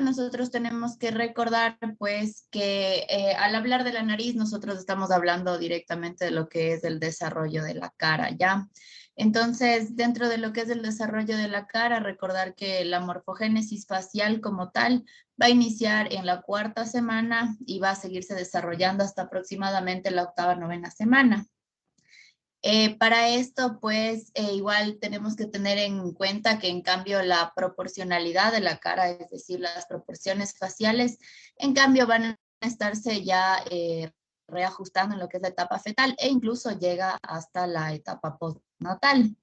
nosotros tenemos que recordar pues que al hablar de la nariz nosotros estamos hablando directamente de lo que es el desarrollo de la cara, ¿ya? Entonces, dentro de lo que es el desarrollo de la cara, recordar que la morfogénesis facial como tal va a iniciar en la 4ª semana y va a seguirse desarrollando hasta aproximadamente la 8ª, 9ª semana. Para esto, pues, igual tenemos que tener en cuenta que en cambio la proporcionalidad de la cara, es decir, las proporciones faciales, en cambio van a estarse ya reajustando en lo que es la etapa fetal e incluso llega hasta la etapa postnatal.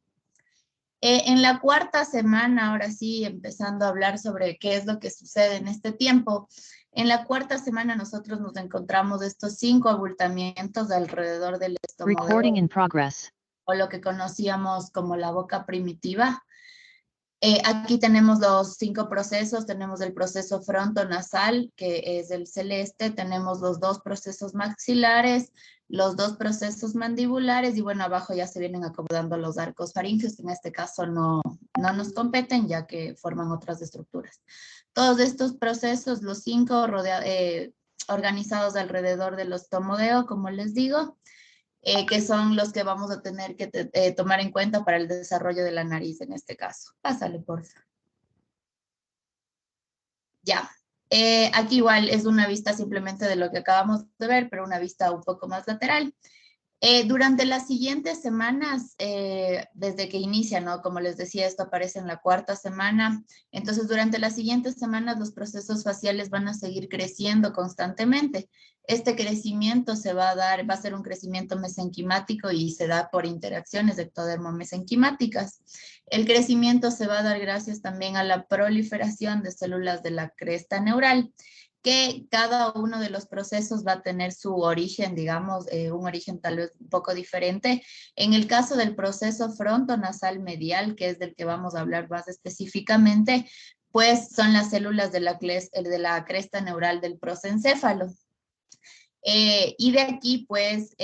En la 4ª semana, ahora sí, empezando a hablar sobre qué es lo que sucede en este tiempo. En la 4ª semana nosotros nos encontramos estos 5 abultamientos alrededor del estómago. Recording in progress. O lo que conocíamos como la boca primitiva. Aquí tenemos los 5 procesos, tenemos el proceso frontonasal, que es el celeste, tenemos los 2 procesos maxilares, los 2 procesos mandibulares, y bueno, abajo ya se vienen acomodando los arcos faríngeos, que en este caso no nos competen, ya que forman otras estructuras. Todos estos procesos, los 5 organizados alrededor del ostomodeo, como les digo, que son los que vamos a tener que tomar en cuenta para el desarrollo de la nariz en este caso. Pásale, por favor. Ya. Aquí igual es una vista simplemente de lo que acabamos de ver, pero una vista un poco más lateral. Durante las siguientes semanas, desde que inicia, ¿no? Como les decía, esto aparece en la 4ª semana. Entonces, durante las siguientes semanas, los procesos faciales van a seguir creciendo constantemente. Este crecimiento va a ser un crecimiento mesenquimático y se da por interacciones ectodermo-mesenquimáticas. El crecimiento se va a dar gracias también a la proliferación de células de la cresta neural, que cada uno de los procesos va a tener su origen, digamos, un origen tal vez un poco diferente. En el caso del proceso frontonasal medial, que es del que vamos a hablar más específicamente, pues son las células de la cresta neural del prosencéfalo. Y de aquí, pues,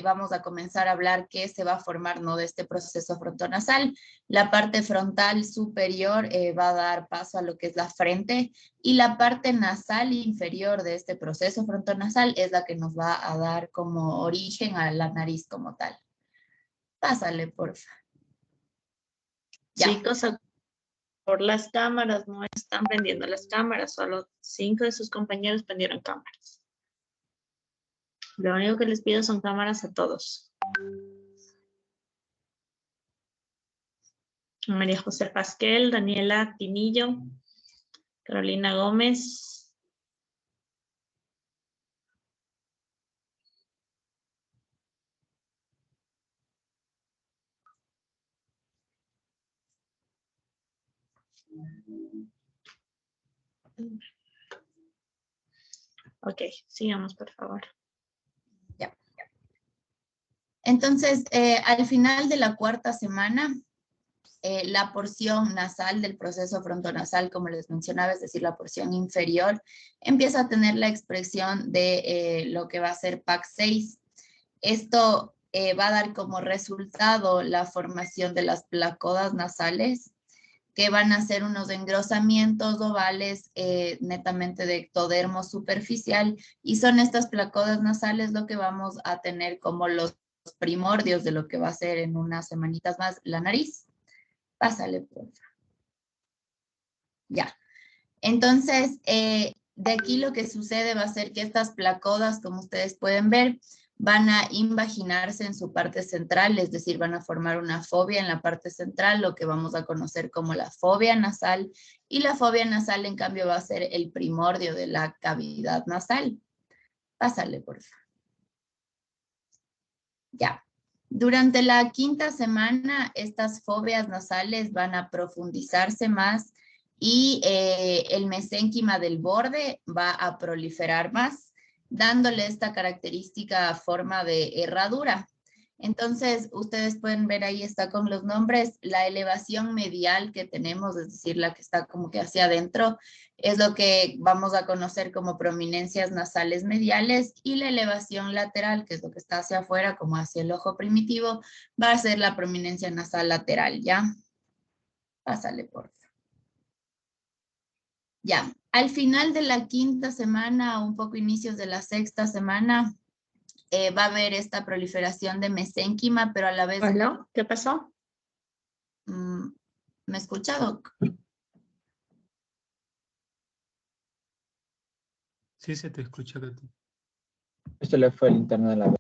vamos a comenzar a hablar qué se va a formar, ¿no? De este proceso frontonasal. La parte frontal superior va a dar paso a lo que es la frente, y la parte nasal inferior de este proceso frontonasal es la que nos va a dar como origen a la nariz como tal. Pásale, porfa. Ya. Chicos, por las cámaras, no están prendiendo las cámaras, solo 5 de sus compañeros prendieron cámaras. Lo único que les pido son cámaras a todos. María José Pasquel, Daniela Tinillo, Carolina Gómez. Ok, sigamos, por favor. Entonces, al final de la 4ª semana, la porción nasal del proceso frontonasal, como les mencionaba, es decir, la porción inferior, empieza a tener la expresión de lo que va a ser PAC6. Esto va a dar como resultado la formación de las placodas nasales, que van a ser unos engrosamientos ovales netamente de ectodermo superficial, y son estas placodas nasales lo que vamos a tener como los primordios de lo que va a ser en unas semanitas más la nariz. Pásale, por favor. Ya. Entonces, de aquí lo que sucede va a ser que estas placodas, como ustedes pueden ver, van a invaginarse en su parte central, es decir, van a formar una fobia en la parte central, lo que vamos a conocer como la fobia nasal, y la fobia nasal, en cambio, va a ser el primordio de la cavidad nasal. Pásale, por favor. Ya. Durante la 5ª semana, estas fobias nasales van a profundizarse más y el mesénquima del borde va a proliferar más, dándole esta característica forma de herradura. Entonces, ustedes pueden ver ahí está con los nombres, la elevación medial que tenemos, es decir, la que está como que hacia adentro, es lo que vamos a conocer como prominencias nasales mediales, y la elevación lateral, que es lo que está hacia afuera, como hacia el ojo primitivo, va a ser la prominencia nasal lateral, ¿ya? Pásale, por favor. Ya, Al final de la quinta semana, un poco inicios de la sexta semana, va a haber esta proliferación de mesénquima, pero a la vez... ¿Hola? ¿Qué pasó? ¿Me escucha, Doc? Sí, se te escucha, Katy. Esto le fue el internet de la...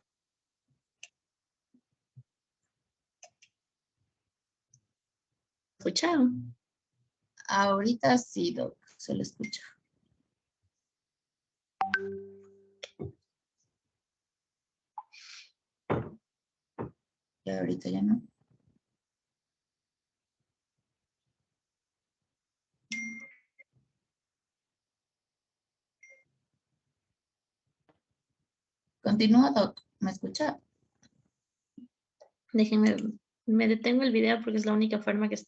¿Escucharon? Ahorita sí, Doc, se lo escucha. Y ahorita ya no. Continúa, Doc. ¿Me escucha? Déjenme, me detengo el video porque es la única forma que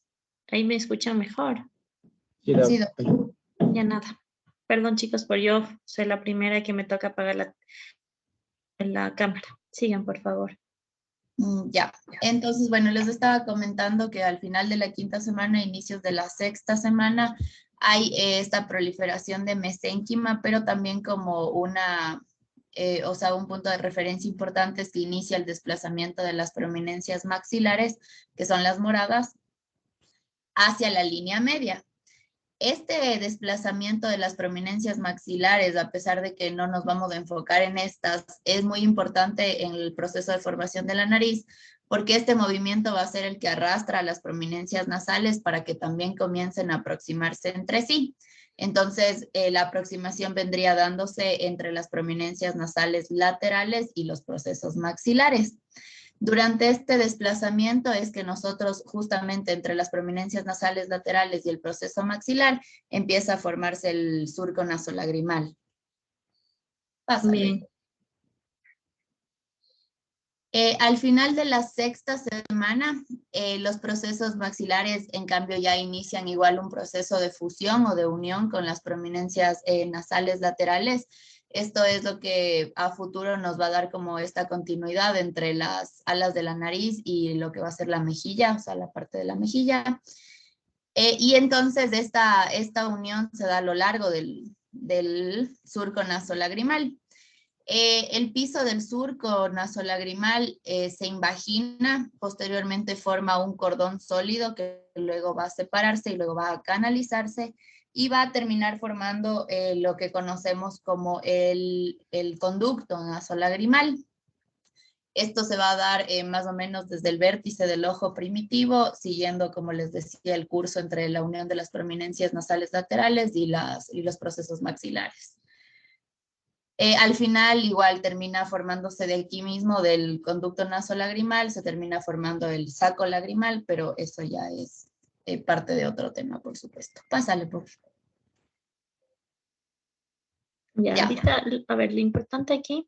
ahí me escuchan mejor. Sí, Doc. Ya nada. Perdón, chicos, por yo soy la primera que me toca apagar la cámara. Sigan, por favor. Ya, entonces, bueno, les estaba comentando que al final de la quinta semana, inicios de la sexta semana, hay esta proliferación de mesénquima, pero también como una, o sea, un punto de referencia importante es que inicia el desplazamiento de las prominencias maxilares, que son las moradas, hacia la línea media. Este desplazamiento de las prominencias maxilares, a pesar de que no nos vamos a enfocar en estas, es muy importante en el proceso de formación de la nariz, porque este movimiento va a ser el que arrastra a las prominencias nasales para que también comiencen a aproximarse entre sí. Entonces, la aproximación vendría dándose entre las prominencias nasales laterales y los procesos maxilares. Durante este desplazamiento es que nosotros justamente entre las prominencias nasales laterales y el proceso maxilar empieza a formarse el surco nasolagrimal. Pásale. Bien. Al final de la sexta semana, los procesos maxilares en cambio ya inician igual un proceso de fusión o de unión con las prominencias nasales laterales. Esto es lo que a futuro nos va a dar como esta continuidad entre las alas de la nariz y lo que va a ser la mejilla, o sea, la parte de la mejilla. Y entonces esta unión se da a lo largo del surco nasolagrimal. El piso del surco nasolagrimal se invagina, posteriormente forma un cordón sólido que luego va a separarse y luego va a canalizarse y va a terminar formando lo que conocemos como el conducto nasolagrimal. Esto se va a dar más o menos desde el vértice del ojo primitivo, siguiendo, como les decía, el curso entre la unión de las prominencias nasales laterales y los procesos maxilares. Al final igual termina formándose de aquí mismo del conducto nasolagrimal, se termina formando el saco lagrimal, pero eso ya es parte de otro tema, por supuesto. Pásale, por favor. Ya, ahorita, a ver, lo importante aquí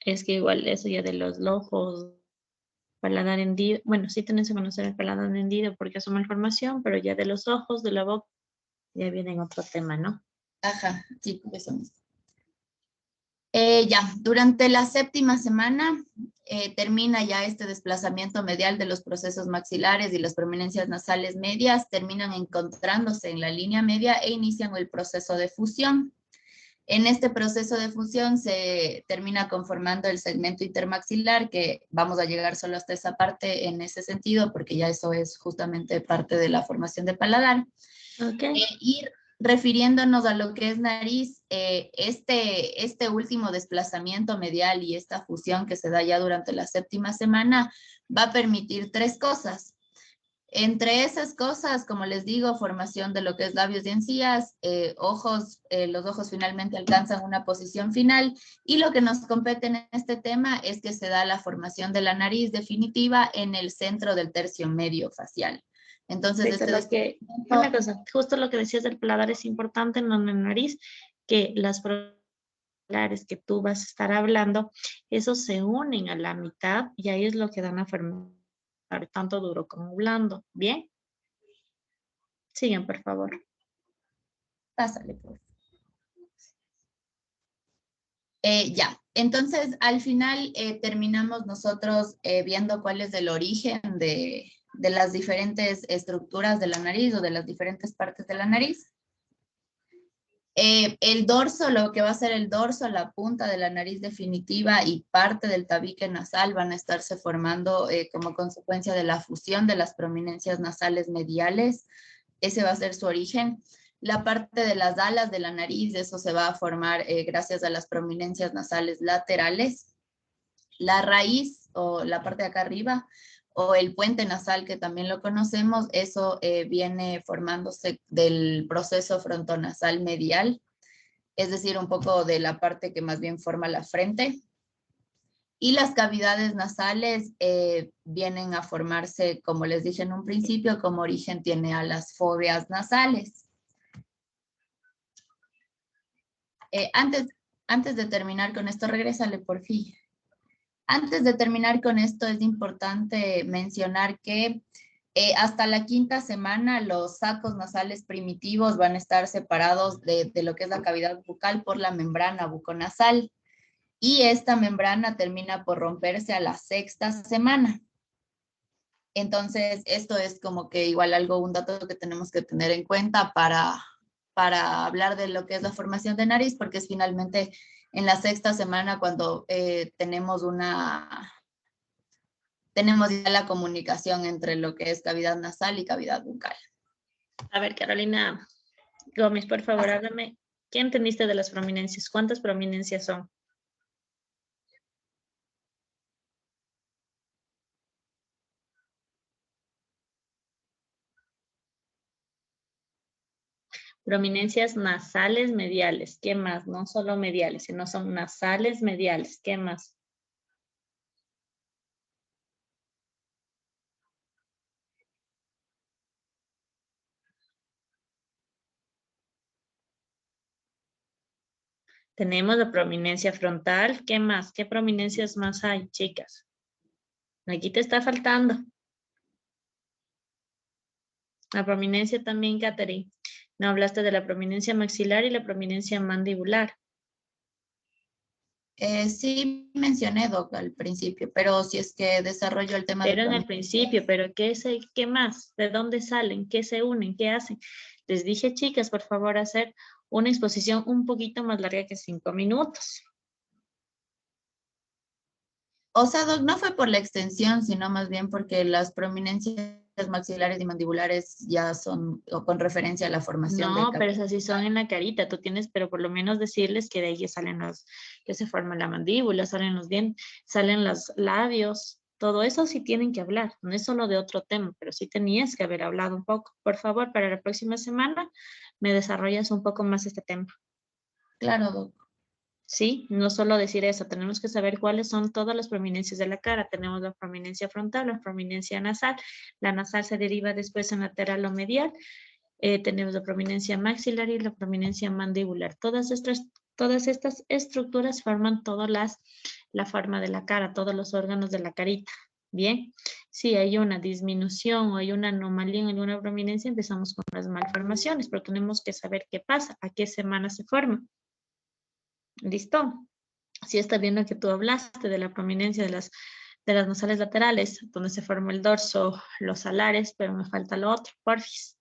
es que igual eso ya de los ojos, paladar hendido, bueno, sí tenés que conocer el paladar hendido porque es una información, pero ya de los ojos, de la boca, ya viene en otro tema, ¿no? Ajá, sí, eso mismo. Ya, durante la séptima semana termina ya este desplazamiento medial de los procesos maxilares y las prominencias nasales medias terminan encontrándose en la línea media e inician el proceso de fusión. En este proceso de fusión se termina conformando el segmento intermaxilar, que vamos a llegar solo hasta esa parte en ese sentido, porque ya eso es justamente parte de la formación de paladar. Okay. Y refiriéndonos a lo que es nariz, este último desplazamiento medial y esta fusión que se da ya durante la séptima semana va a permitir tres cosas. Entre esas cosas, como les digo, formación de lo que es labios y encías, los ojos finalmente alcanzan una posición final y lo que nos compete en este tema es que se da la formación de la nariz definitiva en el centro del tercio medio facial. Entonces, una cosa, justo lo que decías del paladar es importante en la nariz, que las paladar que tú vas a estar hablando, esos se unen a la mitad y ahí es lo que dan a formar tanto duro como blando. ¿Bien? Sigan, por favor. Pásale, por favor. Ya, entonces al final terminamos nosotros viendo cuál es el origen de las diferentes estructuras de la nariz o de las diferentes partes de la nariz. El dorso, lo que va a ser el dorso, la punta de la nariz definitiva y parte del tabique nasal van a estarse formando como consecuencia de la fusión de las prominencias nasales mediales. Ese va a ser su origen. La parte de las alas de la nariz, eso se va a formar gracias a las prominencias nasales laterales. La raíz o la parte de acá arriba o el puente nasal, que también lo conocemos, eso viene formándose del proceso frontonasal medial, es decir, un poco de la parte que más bien forma la frente. Y las cavidades nasales vienen a formarse, como les dije en un principio, como origen tiene a las fobias nasales. Antes de terminar con esto, regrésale por fin. Antes de terminar con esto, es importante mencionar que hasta la 5ª semana los sacos nasales primitivos van a estar separados de lo que es la cavidad bucal por la membrana buconasal. Y esta membrana termina por romperse a la 6ª semana. Entonces, esto es como que igual un dato que tenemos que tener en cuenta para hablar de lo que es la formación de nariz, porque es finalmente en la 6ª semana cuando tenemos ya la comunicación entre lo que es cavidad nasal y cavidad bucal. A ver, Carolina Gómez, por favor, háblame. ¿Qué entendiste de las prominencias? ¿Cuántas prominencias son? Prominencias nasales mediales. ¿Qué más? No solo mediales, sino son nasales mediales. ¿Qué más? Tenemos la prominencia frontal. ¿Qué más? ¿Qué prominencias más hay, chicas? Aquí te está faltando. La prominencia también, Catherine. No hablaste de la prominencia maxilar y la prominencia mandibular. Sí mencioné, Doc, al principio, pero si es que desarrollo el tema Pero en el principio, pero ¿qué más? ¿De dónde salen? ¿Qué se unen? ¿Qué hacen? Les dije, chicas, por favor, hacer una exposición un poquito más larga que 5 minutos. O sea, Doc, no fue por la extensión, sino más bien porque las prominencias maxilares y mandibulares ya son con referencia a la formación No, de... pero esas sí son en la carita. Tú tienes, pero por lo menos decirles que de ahí salen que se forma la mandíbula, salen los dientes, salen los labios. Todo eso sí tienen que hablar. No es solo de otro tema, pero sí tenías que haber hablado un poco. Por favor, para la próxima semana me desarrollas un poco más este tema. Claro, Doc. Sí, no solo decir eso, tenemos que saber cuáles son todas las prominencias de la cara. Tenemos la prominencia frontal, la prominencia nasal. La nasal se deriva después en lateral o medial. Tenemos la prominencia maxilar y la prominencia mandibular. Todas estas estructuras forman la forma de la cara, todos los órganos de la carita. Bien, si hay una disminución o hay una anomalía en alguna prominencia, empezamos con las malformaciones, pero tenemos que saber qué pasa, a qué semana se forma. ¿Listo? Si está viendo que tú hablaste de la prominencia de las nasales laterales, donde se forma el dorso, los alares, pero me falta lo otro, porfis.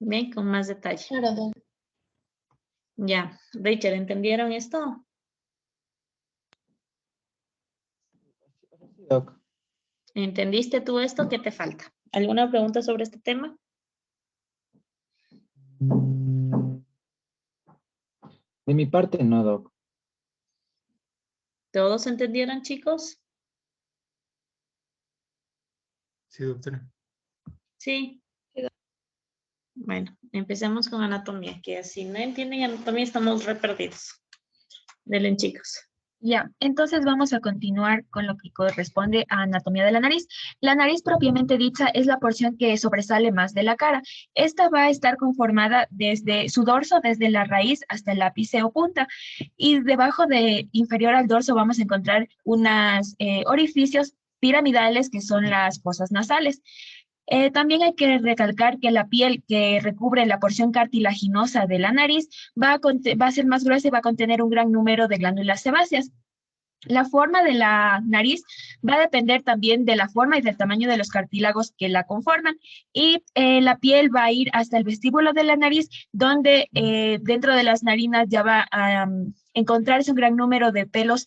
Bien, con más detalle. Claro, Doc. Ya, Rachel, ¿entendieron esto? Doc. ¿Entendiste tú esto? ¿Qué te falta? ¿Alguna pregunta sobre este tema? De mi parte, no, Doc. ¿Todos entendieron, chicos? Sí, doctora. Sí. Bueno, empecemos con anatomía, que si no entienden anatomía estamos re perdidos. Denle, chicos. Ya, entonces vamos a continuar con lo que corresponde a anatomía de la nariz. La nariz propiamente dicha es la porción que sobresale más de la cara. Esta va a estar conformada desde su dorso, desde la raíz hasta el ápice o punta. Y debajo inferior al dorso vamos a encontrar unos orificios piramidales que son las fosas nasales. También hay que recalcar que la piel que recubre la porción cartilaginosa de la nariz va a ser más gruesa y va a contener un gran número de glándulas sebáceas. La forma de la nariz va a depender también de la forma y del tamaño de los cartílagos que la conforman. Y la piel va a ir hasta el vestíbulo de la nariz, donde dentro de las narinas ya va a encontrarse un gran número de pelos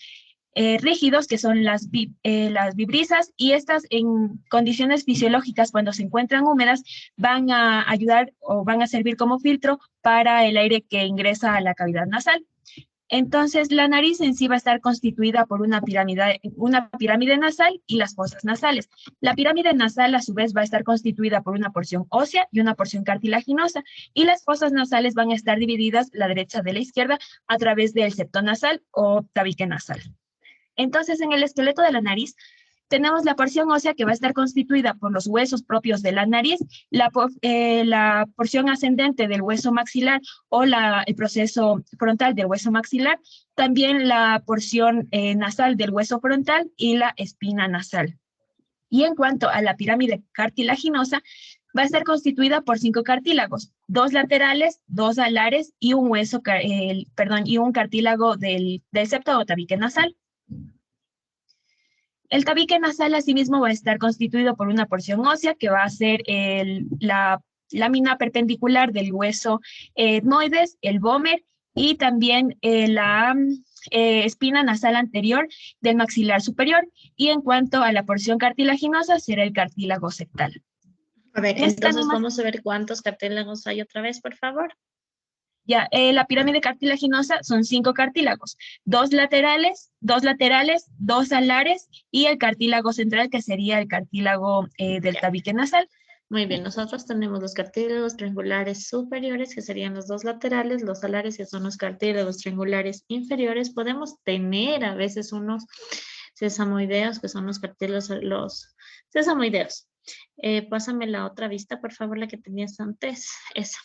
rígidos, que son las vibrisas, y estas en condiciones fisiológicas, cuando se encuentran húmedas, van a ayudar o van a servir como filtro para el aire que ingresa a la cavidad nasal. Entonces, la nariz en sí va a estar constituida por una pirámide nasal y las fosas nasales. La pirámide nasal, a su vez, va a estar constituida por una porción ósea y una porción cartilaginosa, y las fosas nasales van a estar divididas, la derecha de la izquierda, a través del septo nasal o tabique nasal. Entonces, en el esqueleto de la nariz, tenemos la porción ósea que va a estar constituida por los huesos propios de la nariz, la porción ascendente del hueso maxilar o el proceso frontal del hueso maxilar, también la porción nasal del hueso frontal y la espina nasal. Y en cuanto a la pirámide cartilaginosa, va a estar constituida por 5 cartílagos, 2 laterales, 2 alares y un y un cartílago del septo o tabique nasal. El tabique nasal asimismo va a estar constituido por una porción ósea que va a ser la lámina perpendicular del hueso etmoides, el vómer y también la espina nasal anterior del maxilar superior. Y en cuanto a la porción cartilaginosa, será el cartílago septal. A ver, entonces vamos a ver cuántos cartílagos hay otra vez, por favor. Ya, la pirámide cartilaginosa son 5 cartílagos, 2 laterales, 2 alares y el cartílago central, que sería el cartílago del tabique nasal. Muy bien, nosotros tenemos los cartílagos triangulares superiores, que serían los 2 laterales, los alares, que son los cartílagos triangulares inferiores. Podemos tener a veces unos sesamoideos, que son los cartílagos, los sesamoideos. Pásame la otra vista, por favor, la que tenías antes, esa.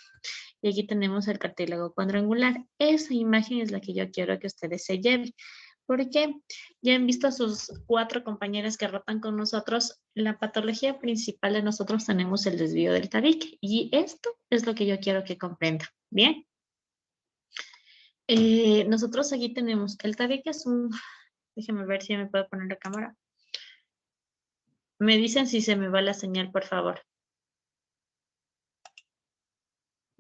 Y aquí tenemos el cartílago cuadrangular. Esa imagen es la que yo quiero que ustedes se lleven. Porque ya han visto a sus 4 compañeras que rotan con nosotros. La patología principal de nosotros tenemos el desvío del tabique. Y esto es lo que yo quiero que comprendan. Bien. Nosotros aquí tenemos el tabique es un... Déjenme ver si me puedo poner la cámara. Me dicen si se me va la señal, por favor.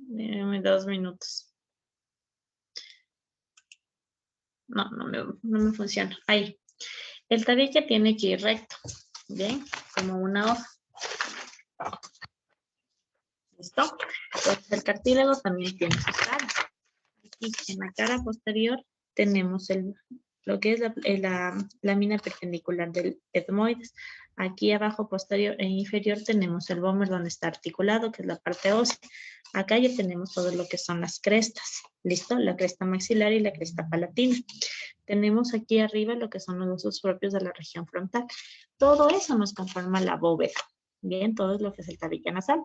Dame 2 minutos. No me funciona. Ahí. El tabique tiene que ir recto. Bien, como una hoja. ¿Listo? Entonces el cartílago también tiene sus caras. Aquí en la cara posterior tenemos lo que es la lámina perpendicular del etmoides. Aquí abajo posterior e inferior tenemos el vómer donde está articulado, que es la parte ósea. Acá ya tenemos todo lo que son las crestas. ¿Listo? La cresta maxilar y la cresta palatina. Tenemos aquí arriba lo que son los huesos propios de la región frontal. Todo eso nos conforma la bóveda. Bien, todo es lo que es el tabique nasal.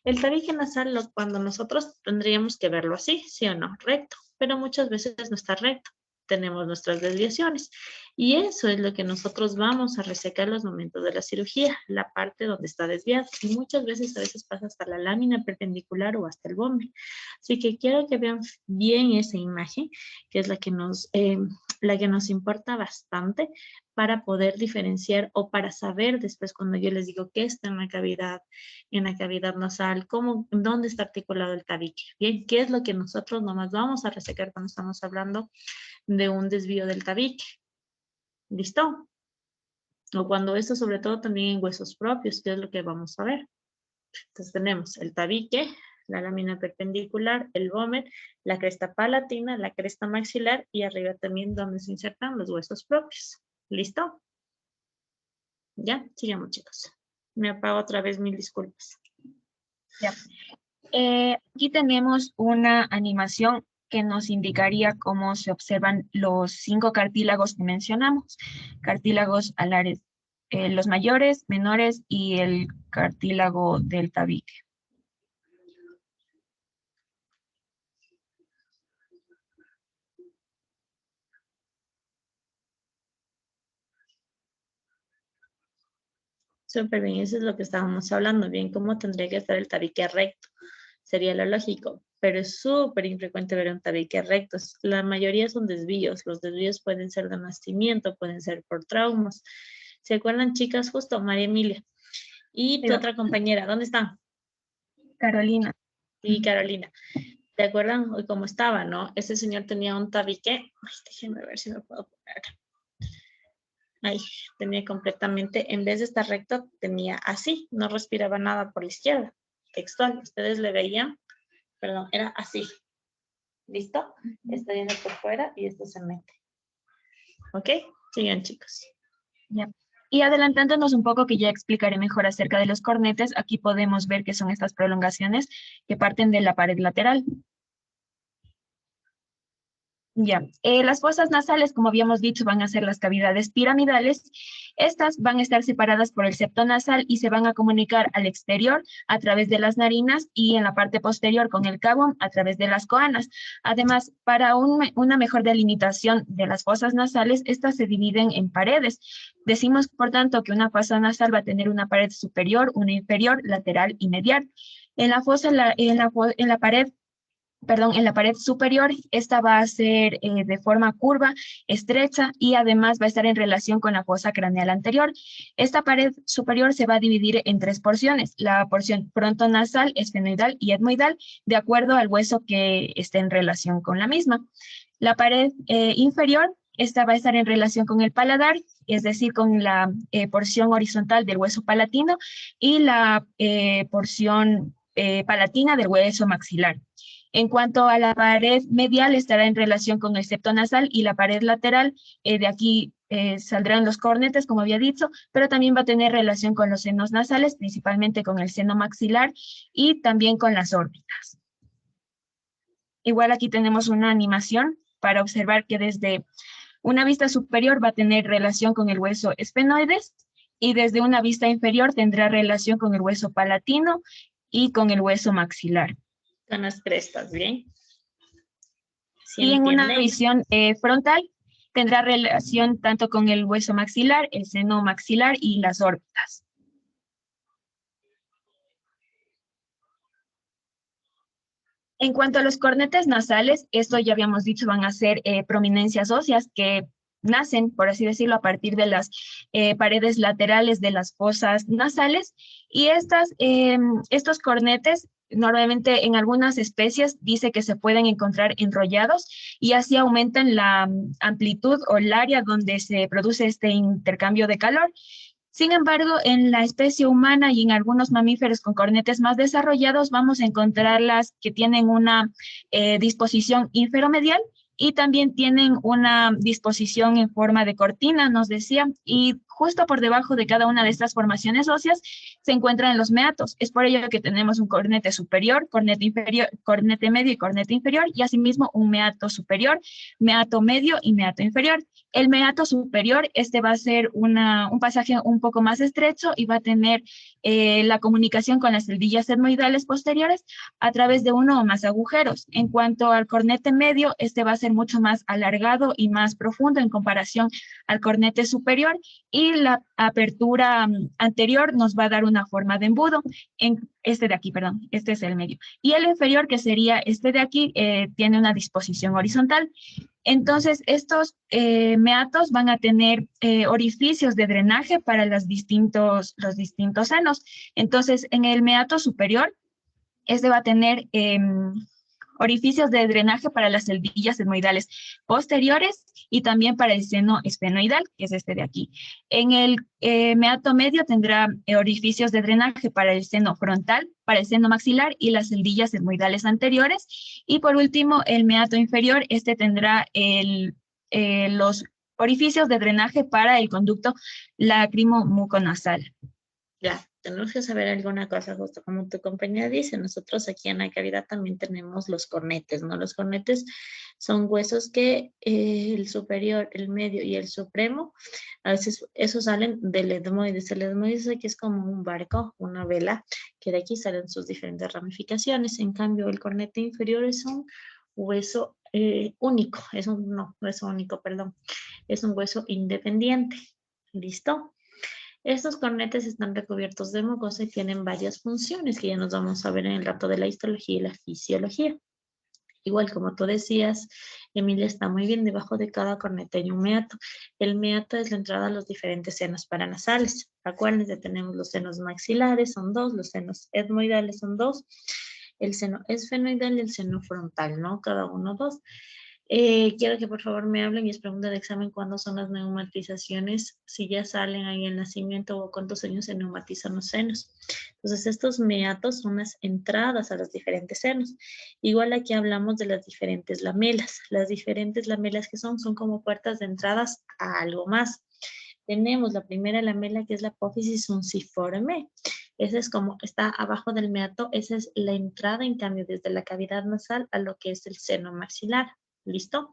El tabique nasal, cuando nosotros tendríamos que verlo así, ¿sí o no? Recto, pero muchas veces no está recto. Tenemos nuestras desviaciones. Y eso es lo que nosotros vamos a resecar en los momentos de la cirugía, la parte donde está desviada. Y muchas veces, a veces pasa hasta la lámina perpendicular o hasta el vómer. Así que quiero que vean bien esa imagen, que es la que nos importa bastante para poder diferenciar o para saber después cuando yo les digo qué está en la cavidad nasal, dónde está articulado el tabique. Bien, qué es lo que nosotros nomás vamos a resecar cuando estamos hablando de un desvío del tabique. ¿Listo? O cuando esto, sobre todo también en huesos propios, que es lo que vamos a ver. Entonces tenemos el tabique, la lámina perpendicular, el vómer, la cresta palatina, la cresta maxilar y arriba también donde se insertan los huesos propios. ¿Listo? Ya, sigamos chicos. Me apago otra vez, mil disculpas. Ya. Aquí tenemos una animación que nos indicaría cómo se observan los 5 cartílagos que mencionamos. Cartílagos alares, los mayores, menores y el cartílago del tabique. Súper bien, eso es lo que estábamos hablando. Bien, cómo tendría que estar el tabique recto. Sería lo lógico, pero es súper infrecuente ver un tabique recto. La mayoría son desvíos. Los desvíos pueden ser de nacimiento, pueden ser por traumas. ¿Se acuerdan, chicas? Justo, María Emilia. Y tu otra compañera, ¿dónde están? Carolina. Y Carolina. ¿Te acuerdan hoy cómo estaba, no? Ese señor tenía un tabique. Ay, déjenme ver si me puedo poner acá. Ahí, tenía completamente, en vez de estar recto, tenía así. No respiraba nada por la izquierda. Textual. Ustedes le veían, perdón, era así. ¿Listo? Esto viene por fuera y esto se mete. ¿Ok? Sigan, chicos. Ya. Y adelantándonos un poco, que ya explicaré mejor acerca de los cornetes, aquí podemos ver que son estas prolongaciones que parten de la pared lateral. Ya, las fosas nasales, como habíamos dicho, van a ser las cavidades piramidales. Estas van a estar separadas por el septo nasal y se van a comunicar al exterior a través de las narinas y en la parte posterior con el cabo a través de las coanas. Además, para una mejor delimitación de las fosas nasales, estas se dividen en paredes. Decimos, por tanto, que una fosa nasal va a tener una pared superior, una inferior, lateral y medial. En la pared superior, esta va a ser de forma curva, estrecha y además va a estar en relación con la fosa craneal anterior. Esta pared superior se va a dividir en tres porciones: la porción frontonasal, esfenoidal y etmoidal, de acuerdo al hueso que esté en relación con la misma. La pared inferior, esta va a estar en relación con el paladar, es decir, con la porción horizontal del hueso palatino y la porción palatina del hueso maxilar. En cuanto a la pared medial, estará en relación con el septo nasal, y la pared lateral, de aquí saldrán los cornetes, como había dicho, pero también va a tener relación con los senos nasales, principalmente con el seno maxilar y también con las órbitas. Igual aquí tenemos una animación para observar que desde una vista superior va a tener relación con el hueso esfenoides y desde una vista inferior tendrá relación con el hueso palatino y con el hueso maxilar. Con las crestas, ¿bien? ¿Sí y en una entienden? visión frontal tendrá relación tanto con el hueso maxilar, el seno maxilar y las órbitas. En cuanto a los cornetes nasales, esto ya habíamos dicho, van a ser prominencias óseas que nacen, por así decirlo, a partir de las paredes laterales de las fosas nasales, y estos cornetes normalmente en algunas especies dice que se pueden encontrar enrollados y así aumentan la amplitud o el área donde se produce este intercambio de calor. Sin embargo, en la especie humana y en algunos mamíferos con cornetes más desarrollados vamos a encontrarlas que tienen una disposición inferomedial y también tienen una disposición en forma de cortina, nos decía, y justo por debajo de cada una de estas formaciones óseas se encuentran los meatos. Es por ello que tenemos un cornete superior, cornete inferior, cornete medio y cornete inferior, y asimismo un meato superior, meato medio y meato inferior. El meato superior, este va a ser un pasaje un poco más estrecho y va a tener la comunicación con las celdillas etmoidales posteriores a través de uno o más agujeros. En cuanto al cornete medio, este va a ser mucho más alargado y más profundo en comparación al cornete superior, y la apertura anterior nos va a dar una forma de embudo. Este de aquí, perdón, este es el medio. Y el inferior, que sería este de aquí, tiene una disposición horizontal. Entonces, estos meatos van a tener orificios de drenaje para los distintos senos. Entonces, en el meato superior, este va a tener orificios de drenaje para las celdillas etmoidales posteriores y también para el seno esfenoidal, que es este de aquí. En el meato medio tendrá orificios de drenaje para el seno frontal, para el seno maxilar y las celdillas etmoidales anteriores. Y por último, el meato inferior, este tendrá los orificios de drenaje para el conducto lacrimo-muconasal. Ya, tenemos que saber alguna cosa, justo como tu compañera dice, nosotros aquí en la cavidad también tenemos los cornetes, ¿no? Los cornetes son huesos que el superior, el medio y el supremo, a veces esos salen del etmoides. El etmoides aquí es como un barco, una vela, que de aquí salen sus diferentes ramificaciones. En cambio, el cornete inferior es un hueso único, es un hueso independiente. ¿Listo? Estos cornetes están recubiertos de mucosa y tienen varias funciones que ya nos vamos a ver en el rato de la histología y la fisiología. Igual como tú decías, Emilia, está muy bien, debajo de cada corneta hay un meato. El meato es la entrada a los diferentes senos paranasales. Acuérdense, tenemos los senos maxilares, son dos, los senos etmoidales son dos, el seno esfenoidal y el seno frontal, ¿no? Cada uno dos. Quiero que por favor me hablen y es pregunta de examen cuándo son las neumatizaciones, si ya salen ahí en el nacimiento o cuántos años se neumatizan los senos. Entonces estos meatos son las entradas a los diferentes senos. Igual aquí hablamos de las diferentes lamelas. Las diferentes lamelas que son como puertas de entradas a algo más. Tenemos la primera lamela que es la apófisis unciforme. Esa es como está abajo del meato, esa es la entrada en cambio desde la cavidad nasal a lo que es el seno maxilar. ¿Listo?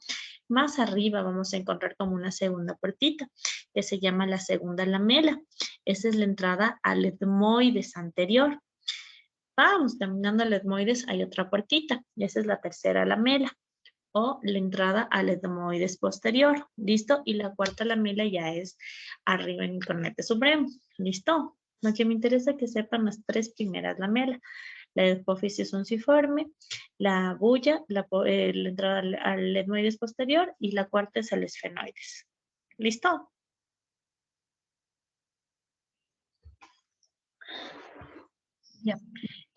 Más arriba vamos a encontrar como una segunda puertita que se llama la segunda lamela. Esa es la entrada al etmoides anterior. Vamos terminando el etmoides, hay otra puertita. Esa es la tercera lamela o la entrada al etmoides posterior. ¿Listo? Y la cuarta lamela ya es arriba en el cornete supremo. ¿Listo? Lo que me interesa es que sepan las tres primeras lamelas. La hipófisis unciforme, la bulla, la entrada al etmoides posterior y la cuarta es el esfenoides. ¿Listo? Ya.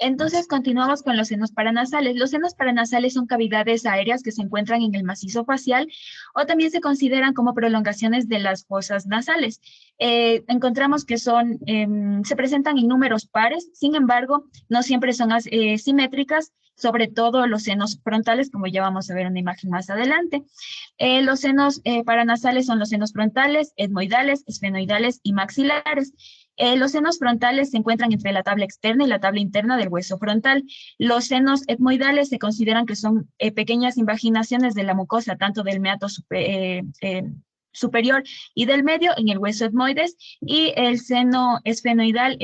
Entonces continuamos con los senos paranasales. Los senos paranasales son cavidades aéreas que se encuentran en el macizo facial o también se consideran como prolongaciones de las fosas nasales. Encontramos que se presentan en números pares, sin embargo, no siempre son simétricas, sobre todo los senos frontales, como ya vamos a ver en una imagen más adelante. Los senos paranasales son los senos frontales, etmoidales, esfenoidales y maxilares. Los senos frontales se encuentran entre la tabla externa y la tabla interna del hueso frontal. Los senos etmoidales se consideran que son pequeñas invaginaciones de la mucosa, tanto del meato superior y del medio en el hueso etmoides, y el seno esfenoidal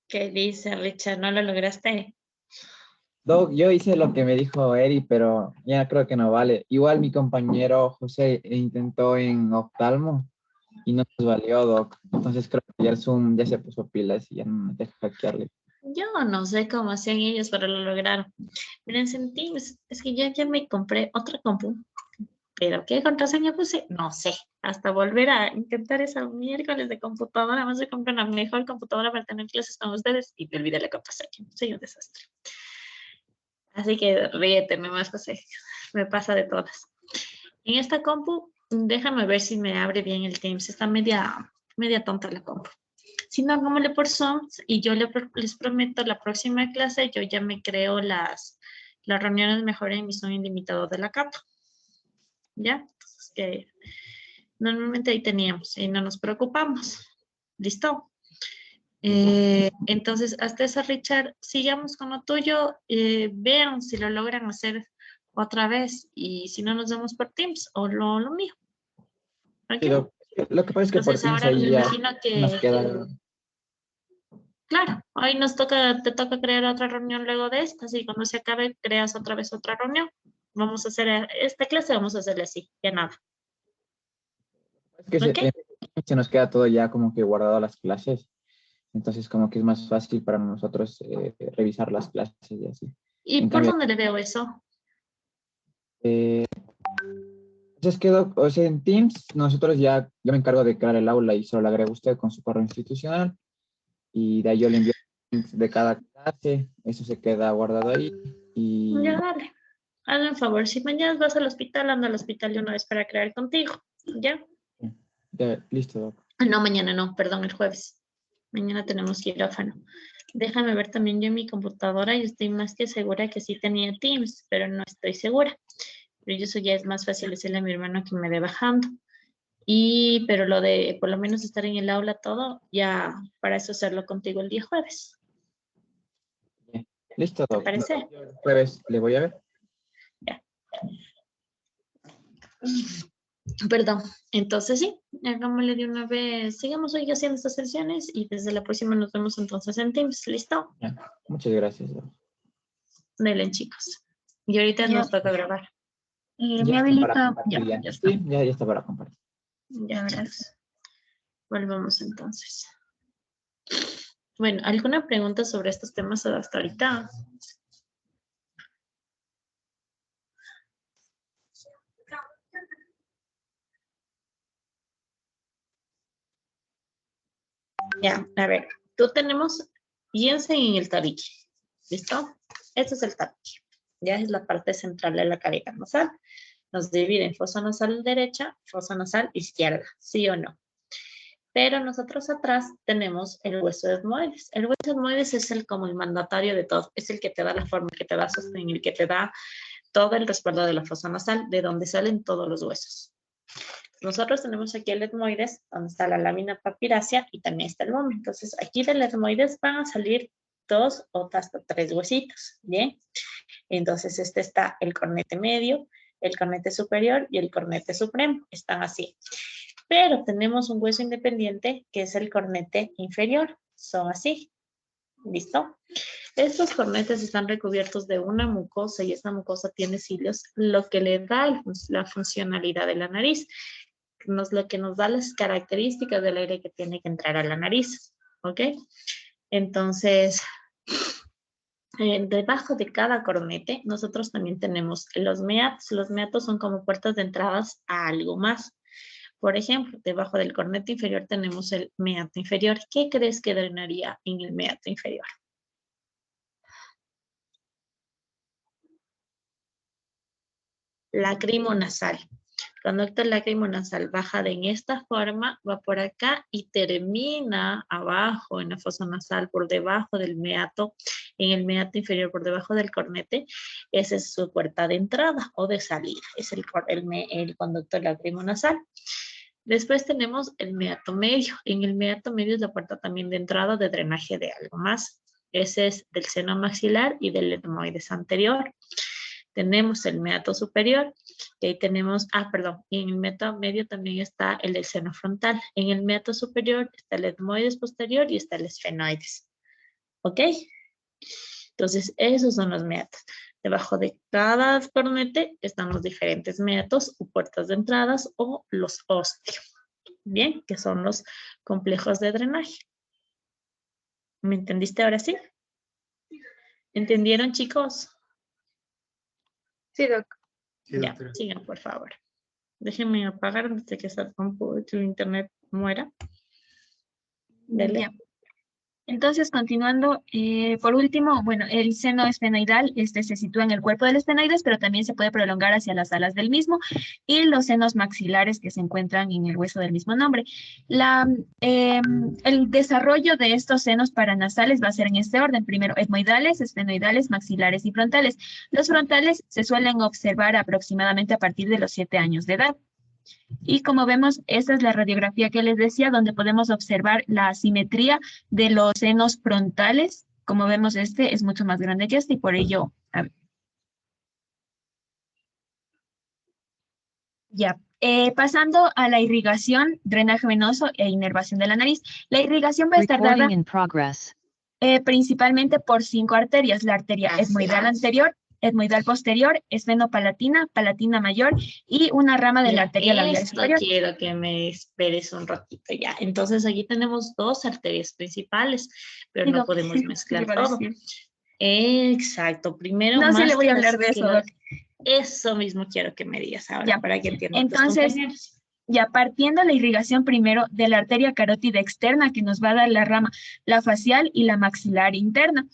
¿Qué dice Richard? ¿No lo lograste? Doc, yo hice lo que me dijo Eri, pero ya creo que no vale. Igual mi compañero José intentó en oftalmo y no nos valió, Doc. Entonces creo que ya el Zoom ya se puso pilas y ya no me deja hackearle. Yo no sé cómo hacían ellos, pero lo lograron. Miren, en Teams, es que ya me compré otra compu, pero ¿qué contraseña puse? No sé. Hasta volver a intentar esa miércoles de computadora, más de comprar una mejor computadora para tener clases con ustedes y me olvidé la contraseña. Soy un desastre. Así que ríete nomás, José. Me pasa de todas. En esta compu, déjame ver si me abre bien el Teams. Está media tonta la compu. Si no, hagámosle por Zoom y yo les prometo la próxima clase, yo ya me creo las reuniones mejor en mi Zoom ilimitado de la capa. ¿Ya? Entonces, que normalmente ahí teníamos y no nos preocupamos. ¿Listo? Entonces, hasta eso, Richard, sigamos con lo tuyo. Vean si lo logran hacer otra vez y si no nos vemos por Teams o lo mío. ¿Ok? Sí, Doc. Lo que pasa es que por Entonces, Teams ahora me ahí ya imagino nos que queda... claro, hoy te toca crear otra reunión luego de esta, así cuando se acabe creas otra vez otra reunión. Vamos a hacer esta clase, vamos a hacerle así, ya nada. Es que ¿Ok? se nos queda todo ya como que guardado las clases. Entonces como que es más fácil para nosotros revisar las clases y así. ¿Y En por cambio, dónde le veo eso? eh, entonces quedó, o sea, en Teams nosotros ya, yo me encargo de crear el aula y solo le agrego a usted con su correo institucional y de ahí yo le envío links de cada clase, eso se queda guardado ahí y Ya dale. Hazme un favor, si mañana vas al hospital, anda al hospital de una vez para crear contigo. ¿Ya? ya, listo, Doc. No, mañana no, perdón, el jueves. Mañana tenemos quirófano. Déjame ver también yo en mi computadora y estoy más que segura que sí tenía Teams, pero no estoy segura. Pero eso ya es más fácil decirle a mi hermano que me dé bajando. Pero lo de por lo menos estar en el aula todo, ya para eso hacerlo contigo el día jueves. Bien. Listo, ¿Te Doc. parece? Yo el jueves le voy a ver. Ya. Perdón. Entonces sí, hagámosle de una vez. Sigamos hoy haciendo estas sesiones y desde la próxima nos vemos entonces en Teams. ¿Listo? Ya. Muchas gracias, Doc. Delen, chicos. Y ahorita Ya, nos toca grabar. Ya me está para habilita, compartir ya. ya está. Sí, ya está para compartir. Ya verás. Volvamos entonces. Bueno, ¿alguna pregunta sobre estos temas hasta ahorita? Ya, a ver, tú tenemos, piensa en el tabique, ¿listo? Este es el tabique, ya es la parte central de la cavidad nasal. Nos divide en fosa nasal derecha, fosa nasal izquierda, ¿sí o no? Pero nosotros atrás tenemos el hueso etmoides. El hueso etmoides es como el mandatario de todo, es el que te da la forma, el que te da sostén, el que te da todo el respaldo de la fosa nasal, de donde salen todos los huesos. Nosotros tenemos aquí el etmoides, donde está la lámina papirácea y también está el lomo. Entonces, aquí del etmoides van a salir 2 o hasta 3 huesitos, ¿bien? Entonces, este está el cornete medio, el cornete superior y el cornete supremo. Están así. Pero tenemos un hueso independiente que es el cornete inferior. Son así. ¿Listo? Estos cornetes están recubiertos de una mucosa y esta mucosa tiene cilios, lo que le da la funcionalidad de la nariz, lo que nos da las características del aire que tiene que entrar a la nariz. ¿Ok? Entonces, debajo de cada cornete, nosotros también tenemos los meatos. Los meatos son como puertas de entradas a algo más. Por ejemplo, debajo del cornete inferior tenemos el meato inferior. ¿Qué crees que drenaría en el meato inferior? Lacrimonasal. Conducto lacrimonasal baja en esta forma, va por acá y termina abajo en la fosa nasal, por debajo del meato, en el meato inferior, por debajo del cornete. Esa es su puerta de entrada o de salida. Es el conducto lacrimonasal. Después tenemos el meato medio. En el meato medio es la puerta también de entrada de drenaje de algo más. Ese es del seno maxilar y del etmoides anterior. Tenemos el meato superior, y ahí tenemos, perdón, y en el meato medio también está el del seno frontal. En el meato superior está el etmoides posterior y está el esfenoides. ¿Ok? Entonces, esos son los meatos. Debajo de cada cornete están los diferentes meatos o puertas de entradas o los ostios. Bien, que son los complejos de drenaje. ¿Me entendiste ahora sí? ¿Entendieron, chicos? Sí, doc. Sí, Ya, doctora. sigan, por favor. Déjenme apagar antes de que el internet muera. Dele. Ya. Entonces, continuando, por último, bueno, el seno esfenoidal, este se sitúa en el cuerpo del esfenoides, pero también se puede prolongar hacia las alas del mismo, y los senos maxilares que se encuentran en el hueso del mismo nombre. El desarrollo de estos senos paranasales va a ser en este orden: primero etmoidales, esfenoidales, maxilares y frontales. Los frontales se suelen observar aproximadamente a partir de los 7 años de edad. Y como vemos, esta es la radiografía que les decía, donde podemos observar la asimetría de los senos frontales. Como vemos, este es mucho más grande que este y por ello... Ya. Pasando a la irrigación, drenaje venoso e inervación de la nariz. La irrigación va a estar dada principalmente por 5 arterias: la arteria etmoidal anterior, etmoidal posterior, esfenopalatina, palatina mayor y una rama de la arteria labial superior. Quiero que me esperes un ratito ya. Entonces aquí tenemos 2 arterias principales, pero no podemos mezclar todo. Exacto. Primero, no, más sí le voy a hablar las de eso, Doc. Eso mismo quiero que me digas ahora, Ya. para que entiendan. Entonces, ya partiendo la irrigación primero de la arteria carótida externa, que nos va a dar la rama, la facial y la maxilar interna.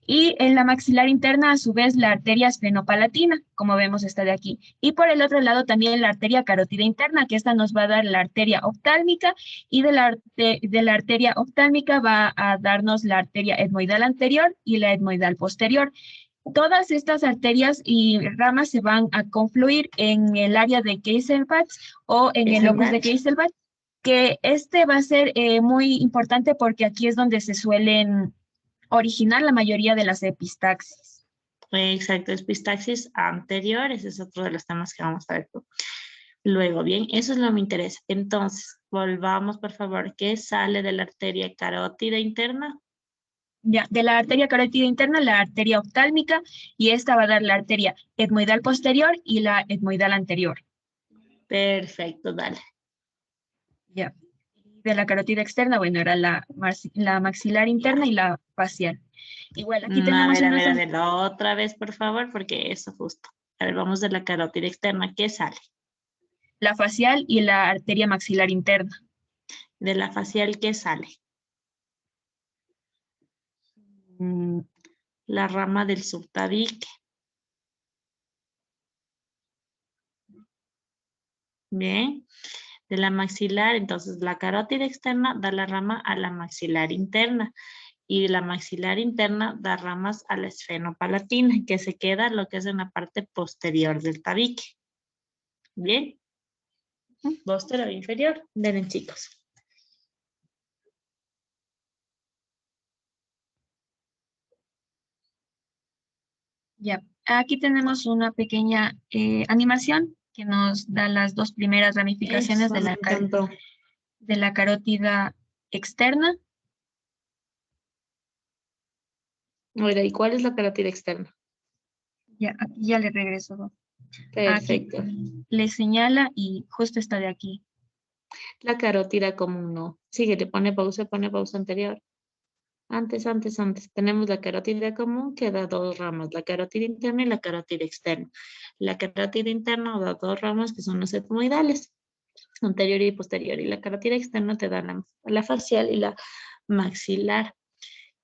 Y en la maxilar interna, a su vez, la arteria esfenopalatina, como vemos esta de aquí. Y por el otro lado también la arteria carótida interna, que esta nos va a dar la arteria oftálmica, y de la arteria oftálmica va a darnos la arteria etmoidal anterior y la etmoidal posterior. Todas estas arterias y ramas se van a confluir en el área de Kieselbach o en el locus de Kieselbach, que este va a ser muy importante porque aquí es donde se suelen originar la mayoría de las epistaxis. Exacto, epistaxis anterior, ese es otro de los temas que vamos a ver luego. Bien, eso es lo que me interesa. Entonces, volvamos por favor. ¿Qué sale de la arteria carótida interna? Ya, de la arteria carótida interna, la arteria oftálmica, y esta va a dar la arteria etmoidal posterior y la etmoidal anterior. Perfecto, dale. Ya. De la carótida externa, bueno, era la maxilar interna y la facial. Igual, aquí tenemos a ver, otra vez, por favor, porque eso justo. A ver, vamos de la carótida externa. ¿Qué sale? La facial y la arteria maxilar interna. De la facial, ¿qué sale? La rama del subtabique. Bien. De la maxilar, entonces la carótida externa da la rama a la maxilar interna y de la maxilar interna da ramas a la esfenopalatina, que se queda lo que es en la parte posterior del tabique. Bien. Posterior inferior. Miren, chicos. Ya, aquí tenemos una pequeña animación que nos da las 2 primeras ramificaciones de la carótida externa. Mira, ¿y cuál es la carótida externa? Ya, aquí ya le regreso. Perfecto. Aquí le señala y justo está de aquí. La carótida común no. Sigue, te pone pausa anterior. Antes. Tenemos la carótida común que da 2 ramas, la carótida interna y la carótida externa. La carótida interna da 2 ramas que son los etmoidales, anterior y posterior. Y la carótida externa te da la facial y la maxilar.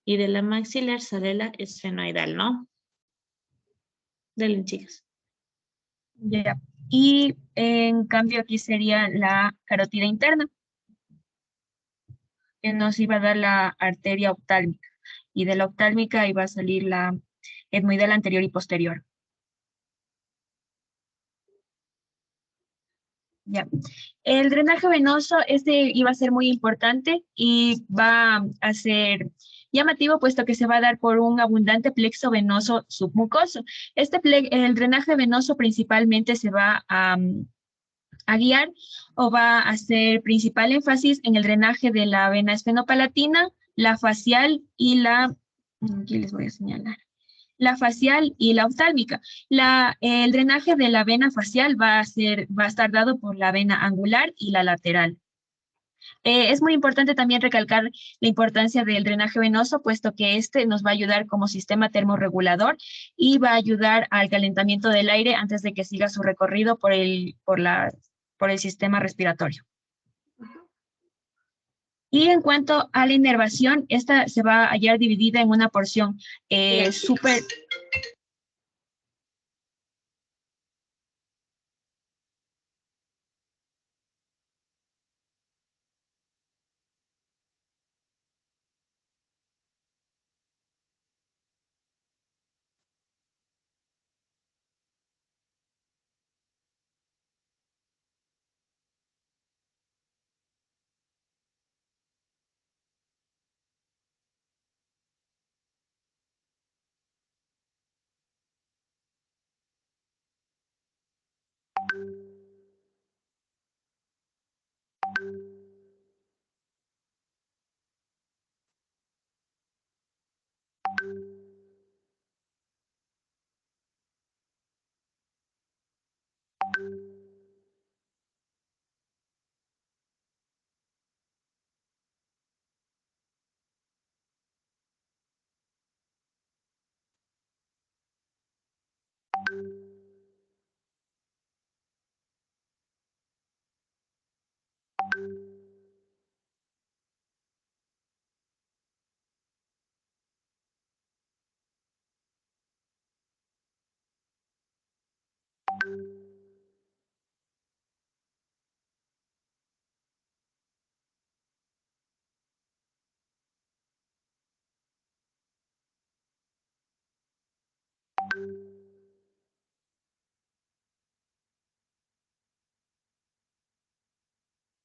Y de la maxilar sale la esfenoidal, ¿no? Dale, chicas. Ya. Y en cambio aquí sería la carótida interna, que nos iba a dar la arteria oftálmica. Y de la oftálmica iba a salir la etmoidal anterior y posterior. Ya. El drenaje venoso, este iba a ser muy importante y va a ser llamativo puesto que se va a dar por un abundante plexo venoso submucoso. El drenaje venoso principalmente se va a guiar o va a hacer principal énfasis en el drenaje de la vena esfenopalatina, la facial y la Aquí les voy a señalar. La facial y la oftálmica. El drenaje de la vena facial va a estar dado por la vena angular y la lateral. Es muy importante también recalcar la importancia del drenaje venoso, puesto que este nos va a ayudar como sistema termorregulador y va a ayudar al calentamiento del aire antes de que siga su recorrido por el sistema respiratorio. Y en cuanto a la inervación, esta se va a hallar dividida en una porción súper...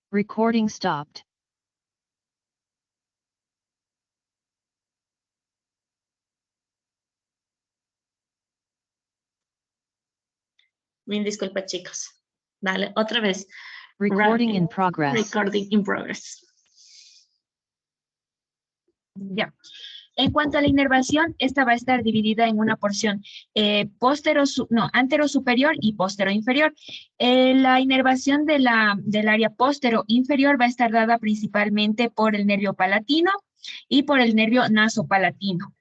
Recording stopped. Mil disculpas, chicos. Dale, otra vez. Recording in progress. Recording in progress. Ya. En cuanto a la inervación, esta va a estar dividida en una porción antero-superior y postero-inferior. La inervación del área postero-inferior va a estar dada principalmente por el nervio palatino y por el nervio nasopalatino.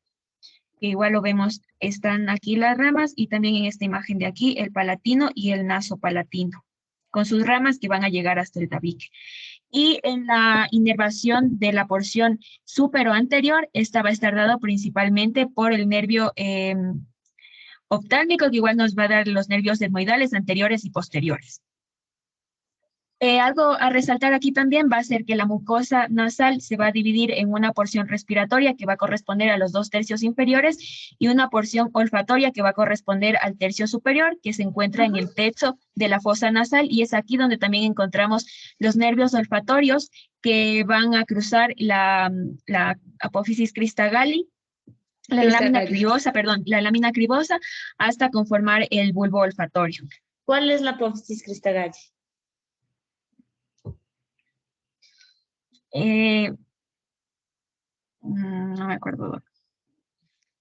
Igual lo vemos, están aquí las ramas y también en esta imagen de aquí el palatino y el nasopalatino, con sus ramas que van a llegar hasta el tabique. Y en la inervación de la porción supero-anterior, esta va a estar dada principalmente por el nervio oftálmico, que igual nos va a dar los nervios dermoidales anteriores y posteriores. Algo a resaltar aquí también va a ser que la mucosa nasal se va a dividir en una porción respiratoria que va a corresponder a los 2/3 inferiores y una porción olfatoria que va a corresponder al tercio superior, que se encuentra en el techo de la fosa nasal, y es aquí donde también encontramos los nervios olfatorios que van a cruzar la apófisis cristagalli, la lámina cribosa, hasta conformar el bulbo olfatorio. ¿Cuál es la apófisis cristagalli? No me acuerdo.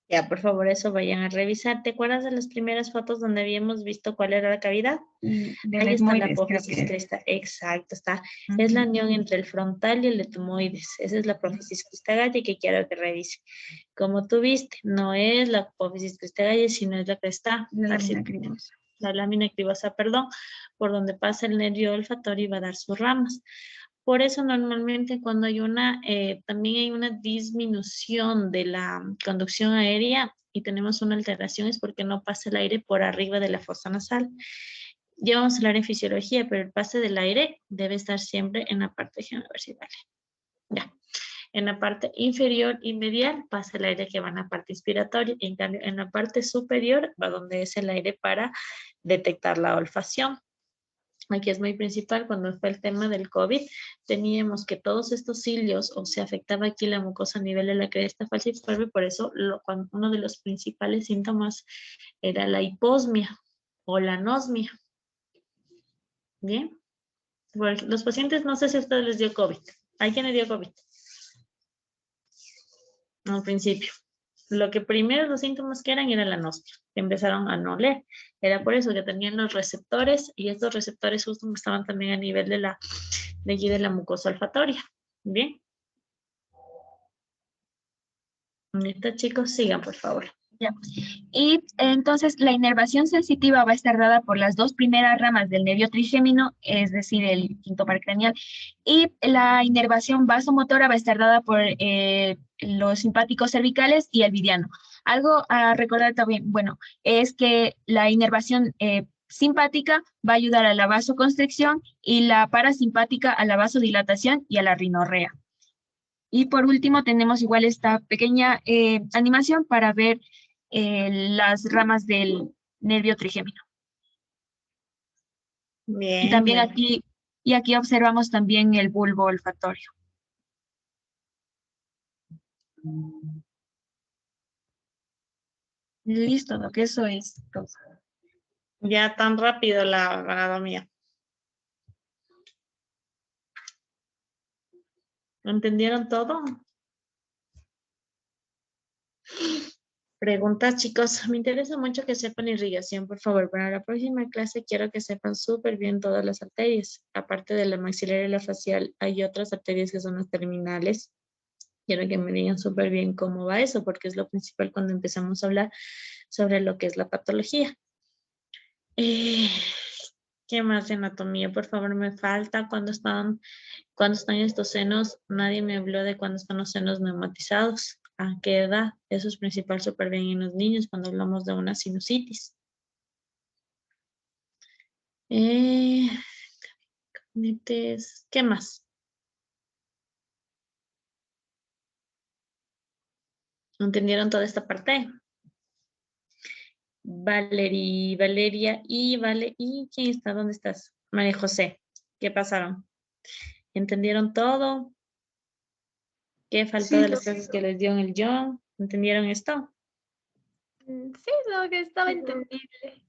Ya, por favor, eso vayan a revisar. ¿Te acuerdas de las primeras fotos donde habíamos visto cuál era la cavidad? Ahí está la apófisis cristagalli. Exacto, está. Es la unión entre el frontal y el etmoides. Esa es la apófisis cristagalli que quiero que revise. Como tú viste, no es la apófisis cristagalli, sino es la que está. La lámina cribosa, perdón, por donde pasa el nervio olfatorio y va a dar sus ramas. Por eso normalmente cuando hay también hay una disminución de la conducción aérea y tenemos una alteración, es porque no pasa el aire por arriba de la fosa nasal. Ya vamos a hablar en fisiología, pero el pase del aire debe estar siempre en la parte, déjenme ver si vale. Ya. En la parte inferior y medial pasa el aire que va en la parte inspiratoria. En cambio, en la parte superior va donde es el aire para detectar la olfacción. Aquí es muy principal, cuando fue el tema del COVID, teníamos que todos estos cilios, o se afectaba aquí la mucosa a nivel de la cresta falciforme, por eso uno de los principales síntomas era la hiposmia o la anosmia. Bien. Bueno, los pacientes, no sé si a ustedes les dio COVID. ¿Hay quien le dio COVID? Al principio. Lo que primero los síntomas que eran era la anosmia, que empezaron a no oler. Era por eso que tenían los receptores y estos receptores justo estaban también a nivel de allí de la mucosa olfatoria. Bien. Ahorita, chicos, sigan, por favor. Ya. Y entonces la inervación sensitiva va a estar dada por las dos primeras ramas del nervio trigémino, es decir, el quinto par craneal, y la inervación vasomotora va a estar dada por los simpáticos cervicales y el vidiano. Algo a recordar también, bueno, es que la inervación simpática va a ayudar a la vasoconstricción y la parasimpática a la vasodilatación y a la rinorrea. Y por último tenemos igual esta pequeña animación para ver las ramas del nervio trigémino. Bien. Y también bien. aquí observamos también el bulbo olfatorio. Listo, lo que eso es todo. Ya tan rápido la anatomía. ¿Entendieron todo? Preguntas, chicos. Me interesa mucho que sepan irrigación, por favor. Para la próxima clase quiero que sepan súper bien todas las arterias. Aparte de la maxilar y la facial, hay otras arterias que son las terminales. Quiero que me digan súper bien cómo va eso, porque es lo principal cuando empezamos a hablar sobre lo que es la patología. ¿Qué más de anatomía? Por favor, me falta cuando están estos senos. Nadie me habló de cuándo están los senos neumatizados. ¿A qué edad? Eso es principal súper bien en los niños cuando hablamos de una sinusitis. ¿Qué más? ¿Entendieron toda esta parte? Valeria y ¿quién está? ¿Dónde estás? María José. ¿Qué pasaron? ¿Entendieron todo? ¿Qué faltó de las clases que les dio en el John? ¿Entendieron esto? Sí, lo que estaba entendible.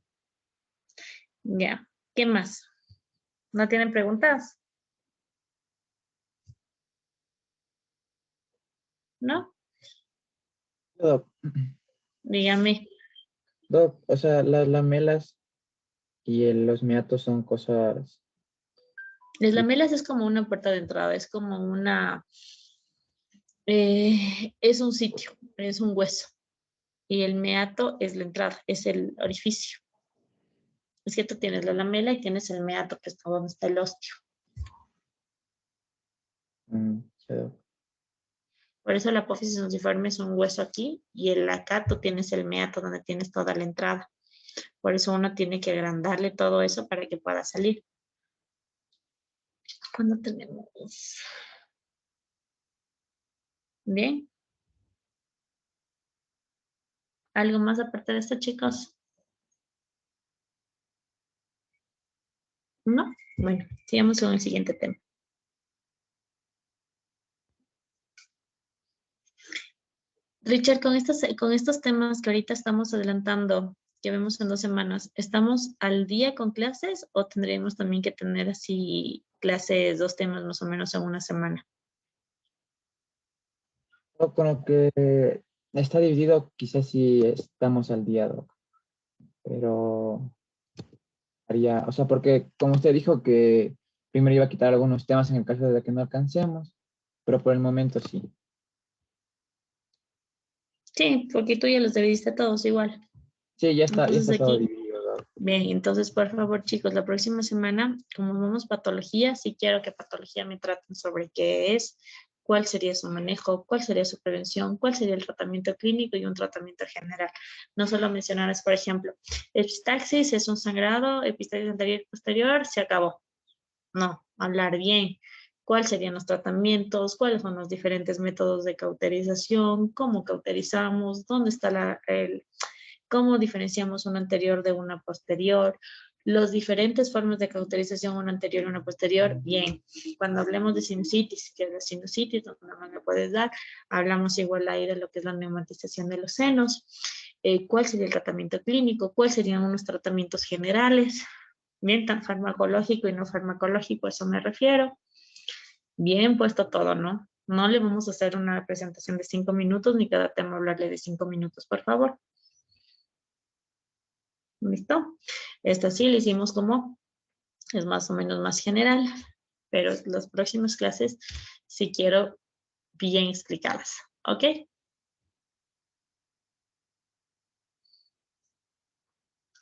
Ya. ¿Qué más? ¿No tienen preguntas? ¿No? Doc, Dígame. Doc, o sea, las lamelas y los meatos son cosas. Las lamelas es como una puerta de entrada, es como es un sitio, es un hueso. Y el meato es la entrada, es el orificio. Es que tú tienes la lamela y tienes el meato, que es donde está el osteo. Sí, Doc. Por eso la apófisis nociforme es un hueso aquí y el acá tú tienes el meato donde tienes toda la entrada. Por eso uno tiene que agrandarle todo eso para que pueda salir. ¿Cuándo tenemos? Bien. ¿Algo más aparte de esto, chicos? ¿No? Bueno, sigamos con el siguiente tema. Richard, con estos temas que ahorita estamos adelantando, que vemos en 2 semanas, ¿estamos al día con clases o tendríamos también que tener así clases, 2 temas más o menos en una semana? Con lo que está dividido, quizás sí estamos al día, Doc. Pero haría, o sea, porque como usted dijo que primero iba a quitar algunos temas en el caso de que no alcancemos, pero por el momento sí. Sí, porque tú ya los dividiste todos igual. Sí, ya está Entonces todo aquí, dividido, Doc. bien, entonces por favor chicos, la próxima semana, como vemos patología, sí quiero que patología me traten sobre qué es, cuál sería su manejo, cuál sería su prevención, cuál sería el tratamiento clínico y un tratamiento general. No solo mencionarles, por ejemplo, epistaxis es un sangrado, epistaxis anterior y posterior, se acabó. No, hablar bien. ¿Cuáles serían los tratamientos? ¿Cuáles son los diferentes métodos de cauterización? ¿Cómo cauterizamos? ¿Dónde está cómo diferenciamos una anterior de una posterior? Los diferentes formas de cauterización, una anterior y una posterior. Bien, cuando hablemos de sinusitis, que es la sinusitis, no me la puedes dar, hablamos igual ahí de lo que es la neumatización de los senos. ¿Cuál sería el tratamiento clínico? ¿Cuáles serían unos tratamientos generales? Bien, tan farmacológico y no farmacológico, a eso me refiero. Bien puesto todo, ¿no? No le vamos a hacer una presentación de 5 minutos, ni cada tema hablarle de 5 minutos, por favor. ¿Listo? Esta sí le hicimos como, es más o menos más general, pero las próximas clases sí quiero bien explicadas, ¿ok?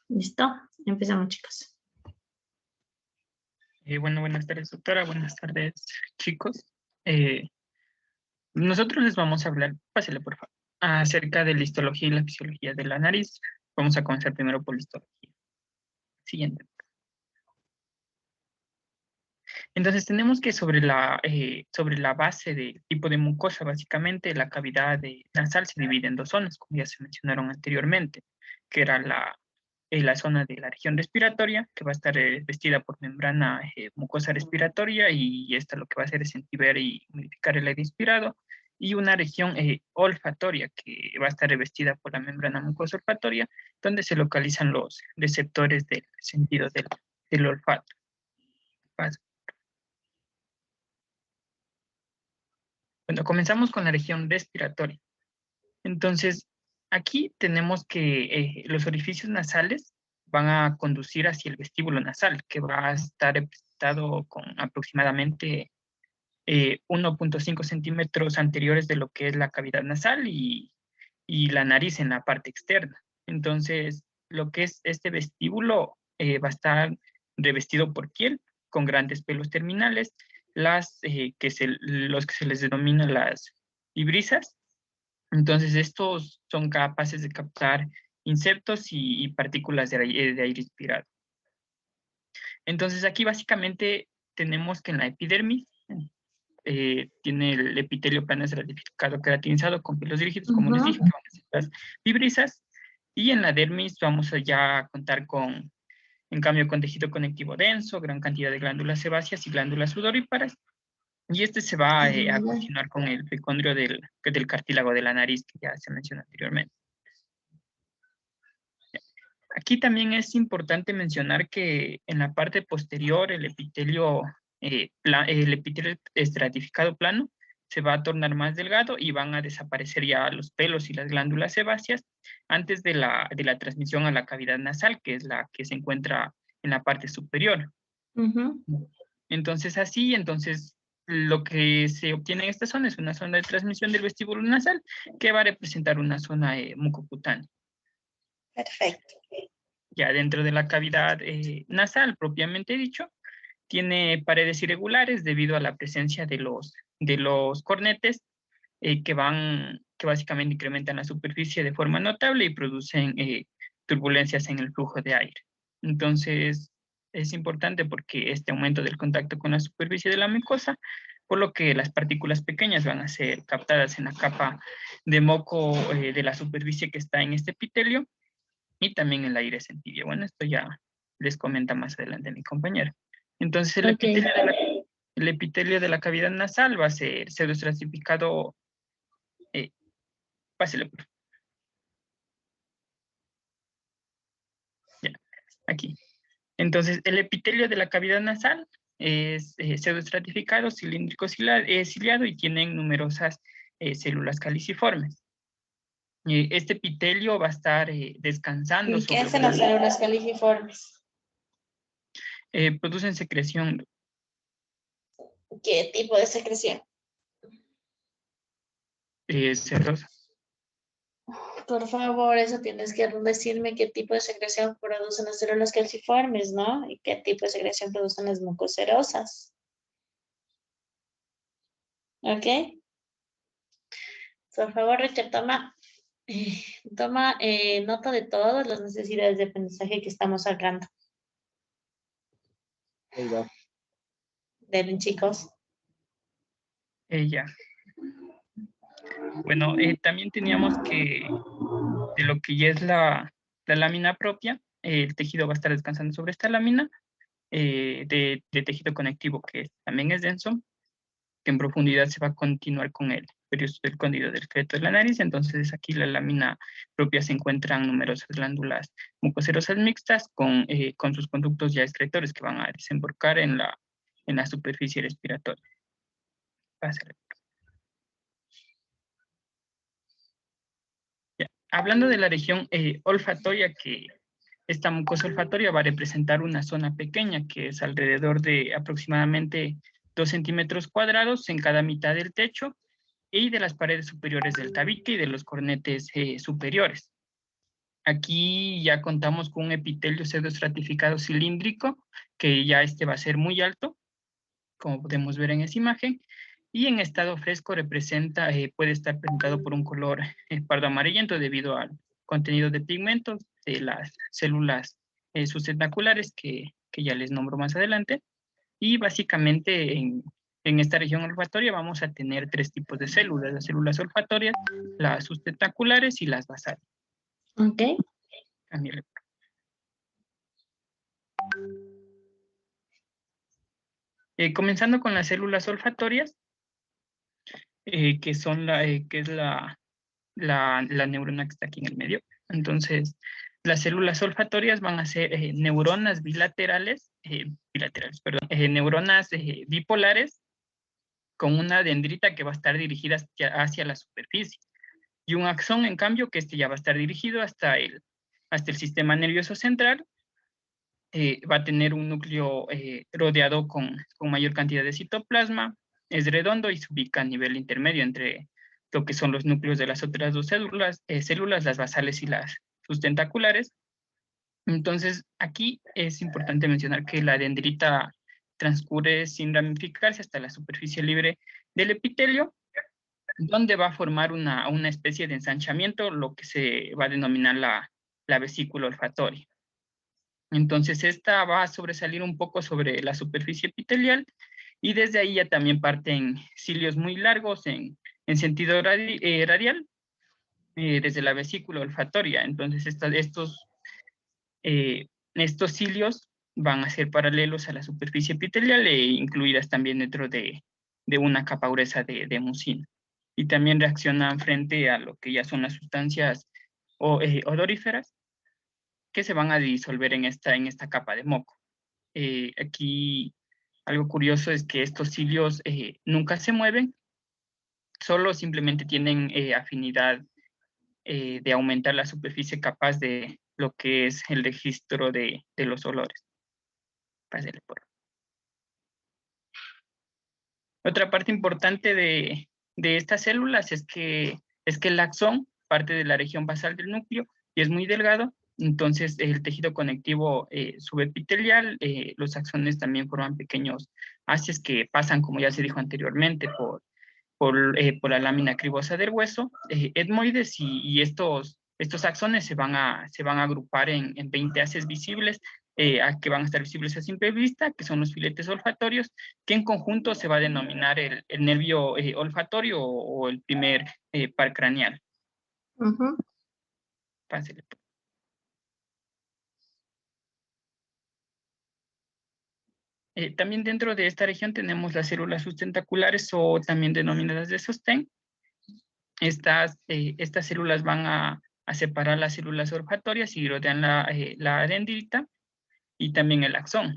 ¿Listo? Empezamos, chicos. Bueno, buenas tardes, doctora. Buenas tardes, chicos. Nosotros les vamos a hablar, pásale por favor, acerca de la histología y la fisiología de la nariz. Vamos a comenzar primero por la histología. Siguiente. Entonces tenemos que sobre la base del tipo de mucosa, básicamente la cavidad nasal se divide en dos zonas, como ya se mencionaron anteriormente, que era la zona de la región respiratoria, que va a estar vestida por membrana mucosa respiratoria, y esta lo que va a hacer es entiber y modificar el aire inspirado, y una región olfatoria, que va a estar revestida por la membrana mucosa olfatoria, donde se localizan los receptores del sentido del olfato. Bueno, comenzamos con la región respiratoria. Entonces, aquí tenemos que los orificios nasales van a conducir hacia el vestíbulo nasal, que va a estar representado con aproximadamente 1.5 centímetros anteriores de lo que es la cavidad nasal y la nariz en la parte externa. Entonces, lo que es este vestíbulo va a estar revestido por piel, con grandes pelos terminales, los que se les denominan las vibrisas. Entonces, estos son capaces de captar insectos y partículas de aire inspirado. Entonces, aquí básicamente tenemos que en la epidermis tiene el epitelio plano estratificado queratinizado con pelos rígidos, como les dije, que van a ser las vibrisas. Y en la dermis vamos a ya contar con, en cambio, con tejido conectivo denso, gran cantidad de glándulas sebáceas y glándulas sudoríparas. Y este se va a continuar con el epicondrio del cartílago de la nariz, que ya se mencionó anteriormente. Aquí también es importante mencionar que en la parte posterior el epitelio estratificado plano se va a tornar más delgado y van a desaparecer ya los pelos y las glándulas sebáceas antes de la transmisión a la cavidad nasal, que es la que se encuentra en la parte superior. Entonces lo que se obtiene en esta zona es una zona de transmisión del vestíbulo nasal que va a representar una zona mucocutánea. Perfecto. Ya dentro de la cavidad nasal, propiamente dicho, tiene paredes irregulares debido a la presencia de los cornetes que básicamente incrementan la superficie de forma notable y producen turbulencias en el flujo de aire. Entonces, es importante porque este aumento del contacto con la superficie de la mucosa, por lo que las partículas pequeñas van a ser captadas en la capa de moco de la superficie que está en este epitelio, y también el aire sentido. Bueno, esto ya les comenta más adelante mi compañero. Entonces, el epitelio de la cavidad nasal va a ser pseudoestratificado. Pásele, por favor. Ya, aquí. Entonces, el epitelio de la cavidad nasal es pseudoestratificado, cilíndrico ciliado y tienen numerosas células caliciformes. Este epitelio va a estar descansando. ¿Y qué hacen las células caliciformes? Producen secreción. ¿Qué tipo de secreción? Serosa. Por favor, eso tienes que decirme qué tipo de secreción producen las células calciformes, ¿no? Y qué tipo de secreción producen las mucoserosas. ¿Ok? Por favor, Richard, toma nota de todas las necesidades de aprendizaje que estamos sacando. Deben, chicos. Ya. Bueno, también teníamos que, de lo que ya es la lámina propia, el tejido va a estar descansando sobre esta lámina de tejido conectivo, que también es denso, que en profundidad se va a continuar con el periodo del cóndilo del esqueleto de la nariz. Entonces aquí la lámina propia se encuentran numerosas glándulas mucoserosas mixtas con sus conductos ya excretores que van a desembocar en la superficie respiratoria. Pásale. hablando de la región olfatoria, que esta mucosa olfatoria va a representar una zona pequeña que es alrededor de aproximadamente 2 centímetros cuadrados en cada mitad del techo y de las paredes superiores del tabique y de los cornetes superiores. Aquí ya contamos con un epitelio pseudoestratificado cilíndrico, que ya este va a ser muy alto, como podemos ver en esa imagen, y en estado fresco representa, puede estar presentado por un color pardo amarillento debido al contenido de pigmentos de las células sustentaculares que ya les nombro más adelante. Y básicamente en esta región olfatoria vamos a tener 3 tipos de células: las células olfatorias, las sustentaculares y las basales. Ok. Comenzando con las células olfatorias, que son que es la neurona que está aquí en el medio. Entonces, las células olfatorias van a ser neuronas neuronas bipolares con una dendrita que va a estar dirigida hacia la superficie. Y un axón, en cambio, que este ya va a estar dirigido hasta el sistema nervioso central. Va a tener un núcleo rodeado con mayor cantidad de citoplasma, es redondo y se ubica a nivel intermedio entre lo que son los núcleos de las otras dos células, las basales y las sustentaculares. Entonces, aquí es importante mencionar que la dendrita transcurre sin ramificarse hasta la superficie libre del epitelio, donde va a formar una especie de ensanchamiento, lo que se va a denominar la vesícula olfatoria. Entonces, esta va a sobresalir un poco sobre la superficie epitelial y desde ahí ya también parten cilios muy largos en sentido radial desde la vesícula olfatoria. Entonces, estos cilios van a ser paralelos a la superficie epitelial e incluidas también dentro de una capa gruesa de mucina. Y también reaccionan frente a lo que ya son las sustancias odoríferas que se van a disolver en esta capa de moco. Aquí algo curioso es que estos cilios nunca se mueven, solo simplemente tienen afinidad de aumentar la superficie capaz de lo que es el registro de los olores. Pásale por. Otra parte importante de estas células es que el axón parte de la región basal del núcleo y es muy delgado. Entonces, el tejido conectivo subepitelial, los axones también forman pequeños haces que pasan, como ya se dijo anteriormente, por la lámina cribosa del hueso, etmoides, y estos axones se van a agrupar en 20 haces visibles, que van a estar visibles a simple vista, que son los filetes olfatorios, que en conjunto se va a denominar el nervio olfatorio o el primer par craneal. Pásale. También dentro de esta región tenemos las células sustentaculares o también denominadas de sostén. Estas células van a separar las células olfatorias y rodean la dendrita y también el axón.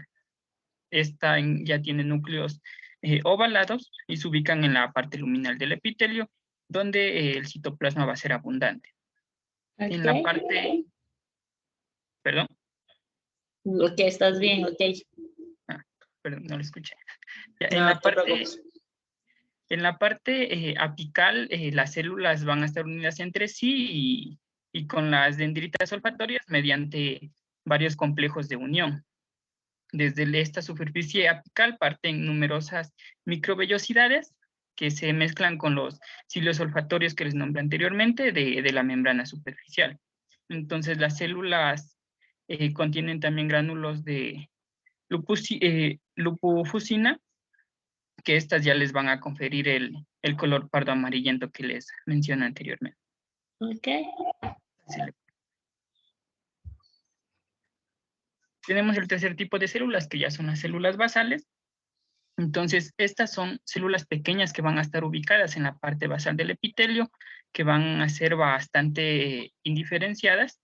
Esta ya tiene núcleos ovalados y se ubican en la parte luminal del epitelio, donde el citoplasma va a ser abundante. Okay. En la parte... ¿Perdón? Ok, estás bien, ok. Perdón, no lo escuché. Ya, en la parte apical, las células van a estar unidas entre sí y con las dendritas olfatorias mediante varios complejos de unión. Desde esta superficie apical parten numerosas microvellosidades que se mezclan con los cilios olfatorios que les nombré anteriormente de la membrana superficial. Entonces, las células contienen también gránulos de lupufusina, que estas ya les van a conferir el color pardo amarillento que les mencioné anteriormente. Ok. Tenemos el tercer tipo de células, que ya son las células basales. Entonces, estas son células pequeñas que van a estar ubicadas en la parte basal del epitelio, que van a ser bastante indiferenciadas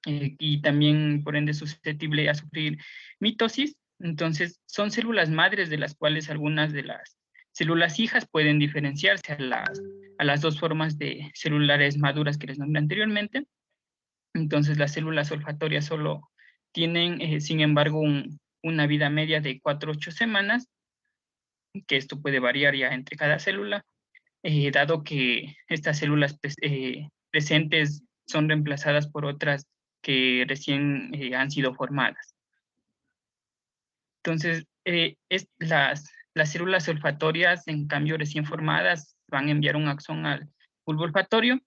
y también, por ende, susceptible a sufrir mitosis. Entonces, son células madres de las cuales algunas de las células hijas pueden diferenciarse a las dos formas de celulares maduras que les nombré anteriormente. Entonces, las células olfatorias solo tienen, sin embargo, una vida media de 4 a 8 semanas, que esto puede variar ya entre cada célula, dado que estas células presentes son reemplazadas por otras que recién han sido formadas. Entonces, las células olfatorias, en cambio, recién formadas, van a enviar un axón al bulbo olfatorio,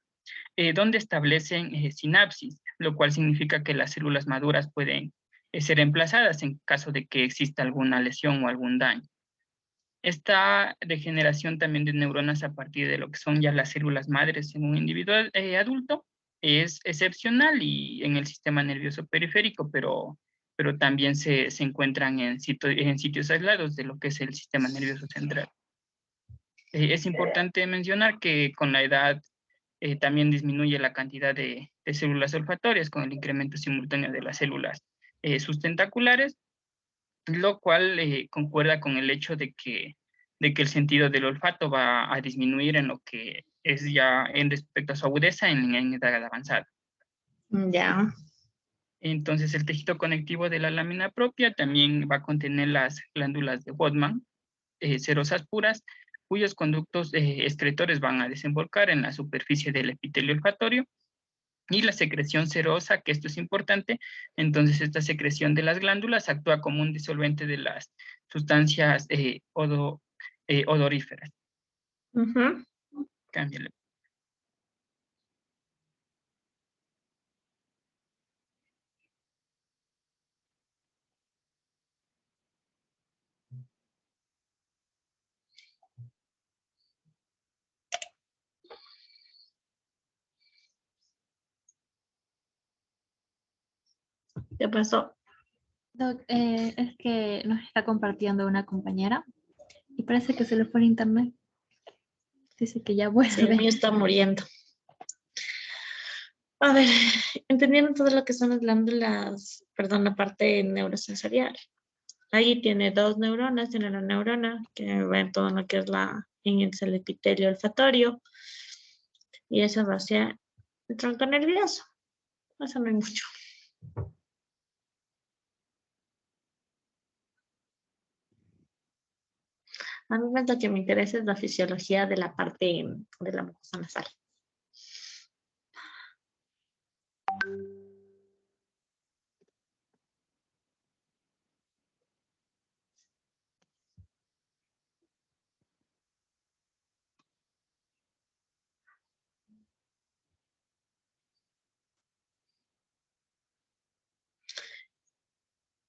donde establecen sinapsis, lo cual significa que las células maduras pueden ser reemplazadas en caso de que exista alguna lesión o algún daño. Esta degeneración también de neuronas a partir de lo que son ya las células madres en un individuo adulto es excepcional y en el sistema nervioso periférico, pero también se encuentran en sitios aislados de lo que es el sistema nervioso central. Es importante mencionar que con la edad también disminuye la cantidad de células olfatorias con el incremento simultáneo de las células sustentaculares, lo cual concuerda con el hecho de que el sentido del olfato va a disminuir en lo que es ya en respecto a su agudeza en edad avanzada. Ya. Entonces, el tejido conectivo de la lámina propia también va a contener las glándulas de Brodmann, cerosas puras, cuyos conductos excretores van a desembocar en la superficie del epitelio olfatorio, y la secreción serosa, que esto es importante. Entonces, esta secreción de las glándulas actúa como un disolvente de las sustancias odoríferas. Cámbiale. ¿Qué pasó? Doc, es que nos está compartiendo una compañera y parece que se le fue el internet. Dice que ya Sí, el mío vuelve. está muriendo. A ver, entendiendo todo lo que son las glándulas, perdón, la parte neurosensorial. Ahí tiene dos neuronas, tiene la neurona que va en todo lo que es en el epitelio olfatorio, y eso va hacia el tronco nervioso. Eso no hay mucho. A mí lo que me interesa es la fisiología de la parte de la mucosa nasal.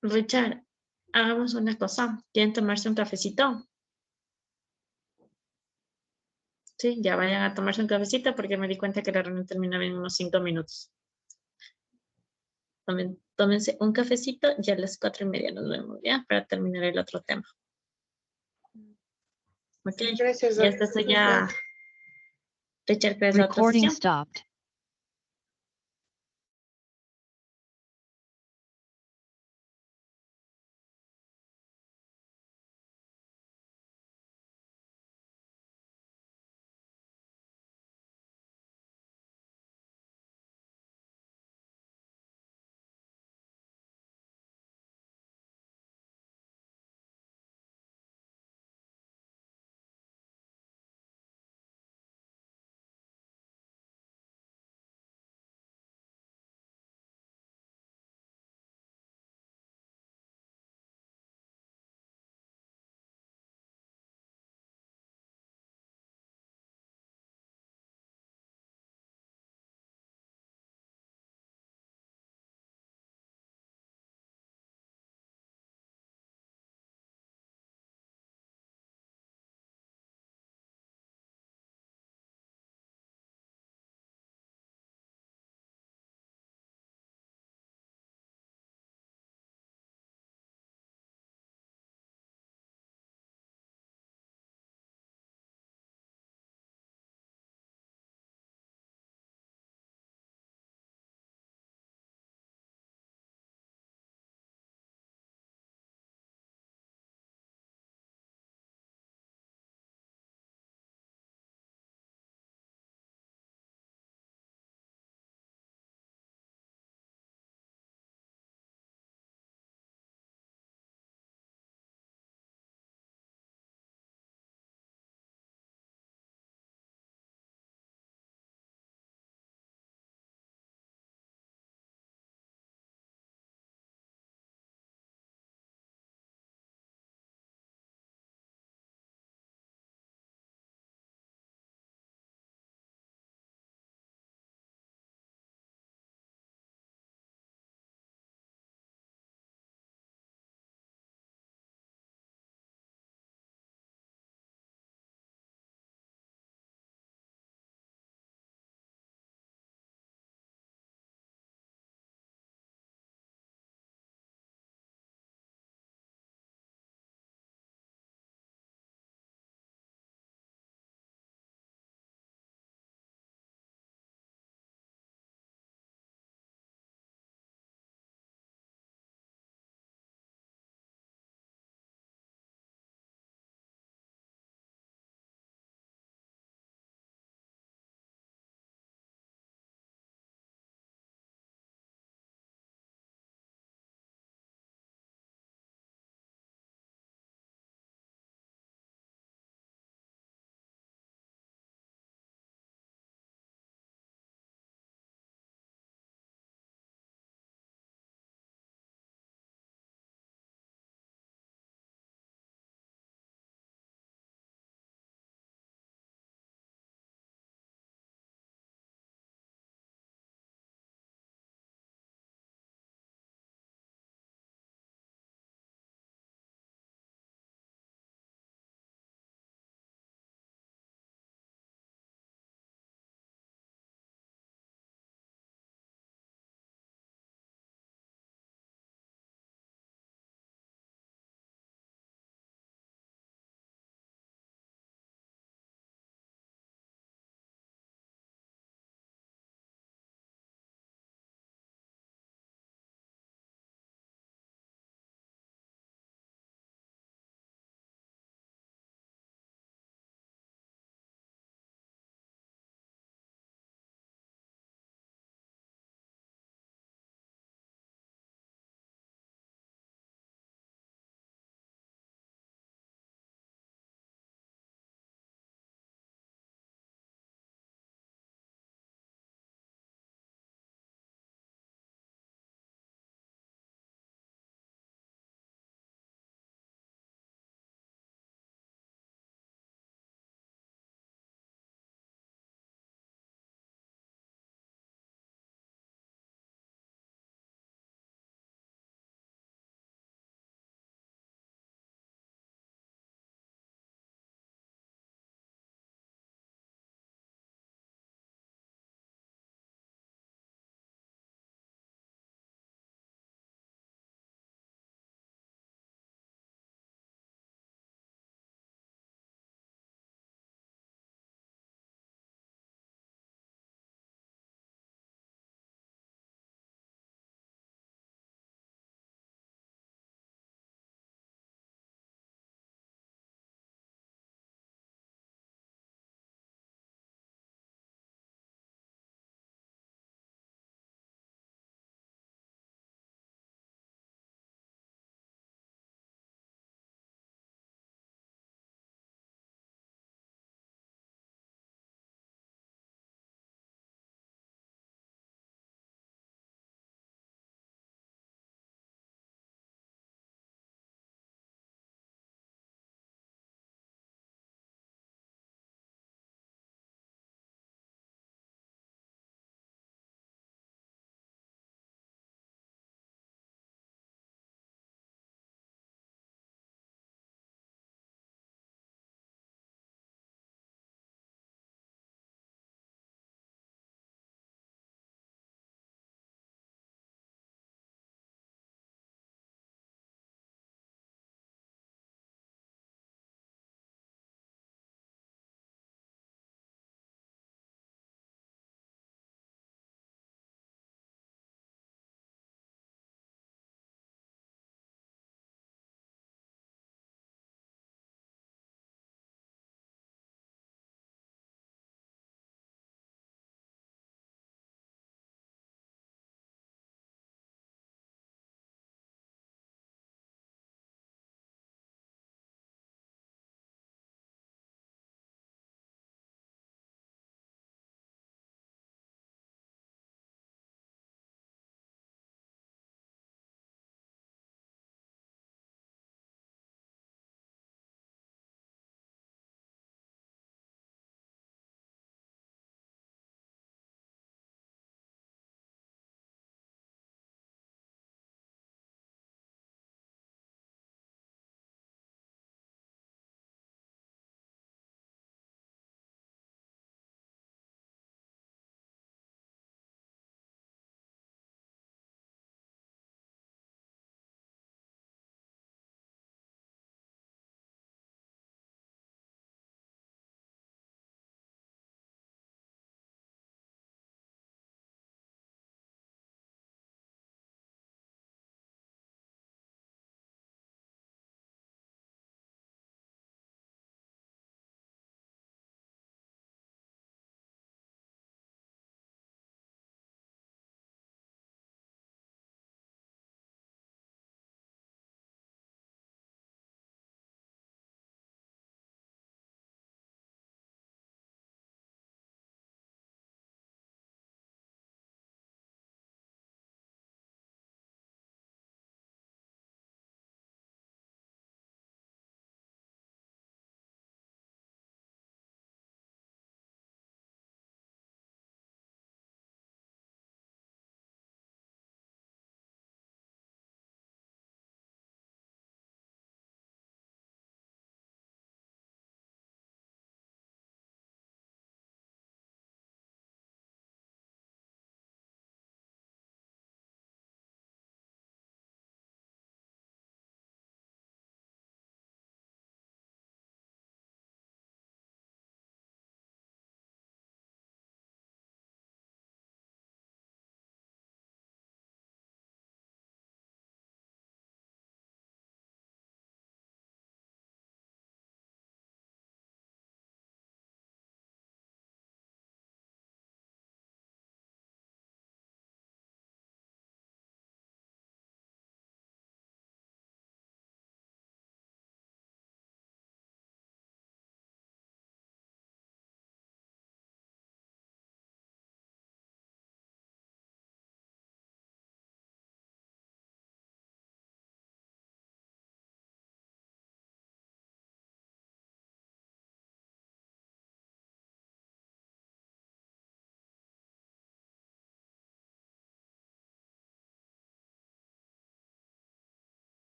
Richard, hagamos una cosa. ¿Quieren tomarse un cafecito? Sí, ya vayan a tomarse un cafecito porque me di cuenta que la reunión terminaba en unos 5 minutos. Tómense un cafecito, ya a las 4:30 nos vemos, ¿ya? Para terminar el otro tema. Ok, Gracias, ya doctor. está, ya. Richard, ¿cuál es la otra Recording sesión? stopped.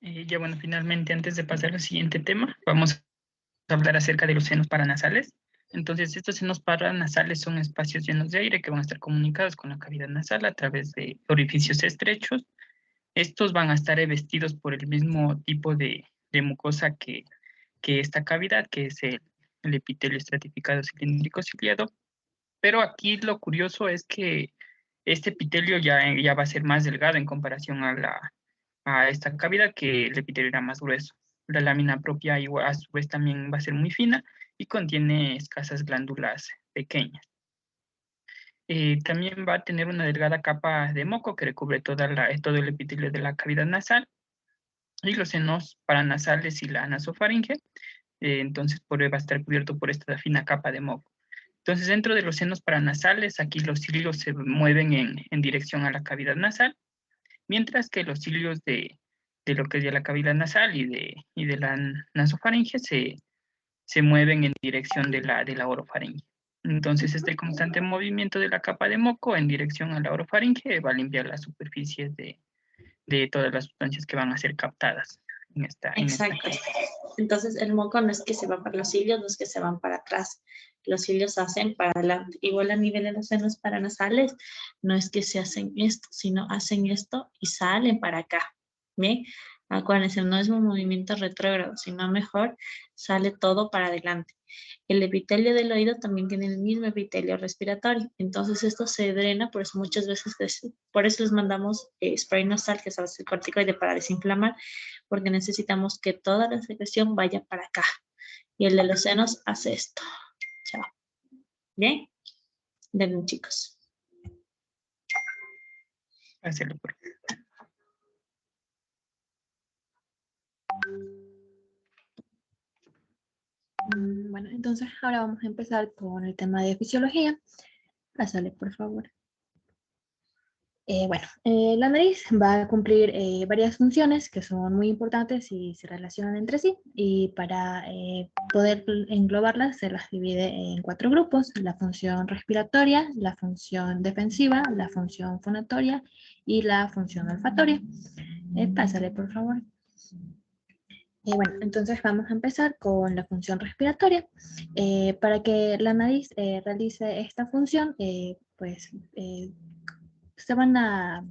Ya bueno, finalmente, antes de pasar al siguiente tema, vamos a hablar acerca de los senos paranasales. Entonces, estos senos paranasales son espacios llenos de aire que van a estar comunicados con la cavidad nasal a través de orificios estrechos. Estos van a estar revestidos por el mismo tipo de mucosa que esta cavidad, que es el epitelio estratificado cilíndrico ciliado. Pero aquí lo curioso es que este epitelio ya va a ser más delgado en comparación a esta cavidad, que el epitelio era más grueso. La lámina propia igual, a su vez también va a ser muy fina y contiene escasas glándulas pequeñas. También va a tener una delgada capa de moco que recubre todo el epitelio de la cavidad nasal y los senos paranasales y la nasofaringe. Entonces, va a estar cubierto por esta fina capa de moco. Entonces, dentro de los senos paranasales, aquí los cilios se mueven en dirección a la cavidad nasal, mientras que los cilios de lo que es ya la cavidad nasal y de la nasofaringe se mueven en dirección de la orofaringe. Entonces, este constante movimiento de la capa de moco en dirección a la orofaringe va a limpiar las superficies de todas las sustancias que van a ser captadas en esta Exacto. capa. Entonces, el moco no es que se va para los cilios, no es que se van para atrás. Los cilios se hacen para adelante. Igual a nivel de los senos paranasales, no es que se hacen esto, sino hacen esto y salen para acá. ¿Bien? Acuérdense, no es un movimiento retrógrado, sino mejor sale todo para adelante. El epitelio del oído también tiene el mismo epitelio respiratorio. Entonces, esto se drena, por eso muchas veces, por eso les mandamos spray nasal, que es el corticoide, para desinflamar, porque necesitamos que toda la secreción vaya para acá. Y el de los senos hace esto. Chao. ¿Bien? Denle, chicos. Hácelo por favor. Bueno, entonces ahora vamos a empezar con el tema de fisiología. Pásale, por favor. La nariz va a cumplir varias funciones que son muy importantes y se relacionan entre sí. Y para poder englobarlas, se las divide en 4 grupos: la función respiratoria, la función defensiva, la función fonatoria y la función olfatoria. Pásale, por favor. Entonces vamos a empezar con la función respiratoria. Para que la nariz realice esta función, se van a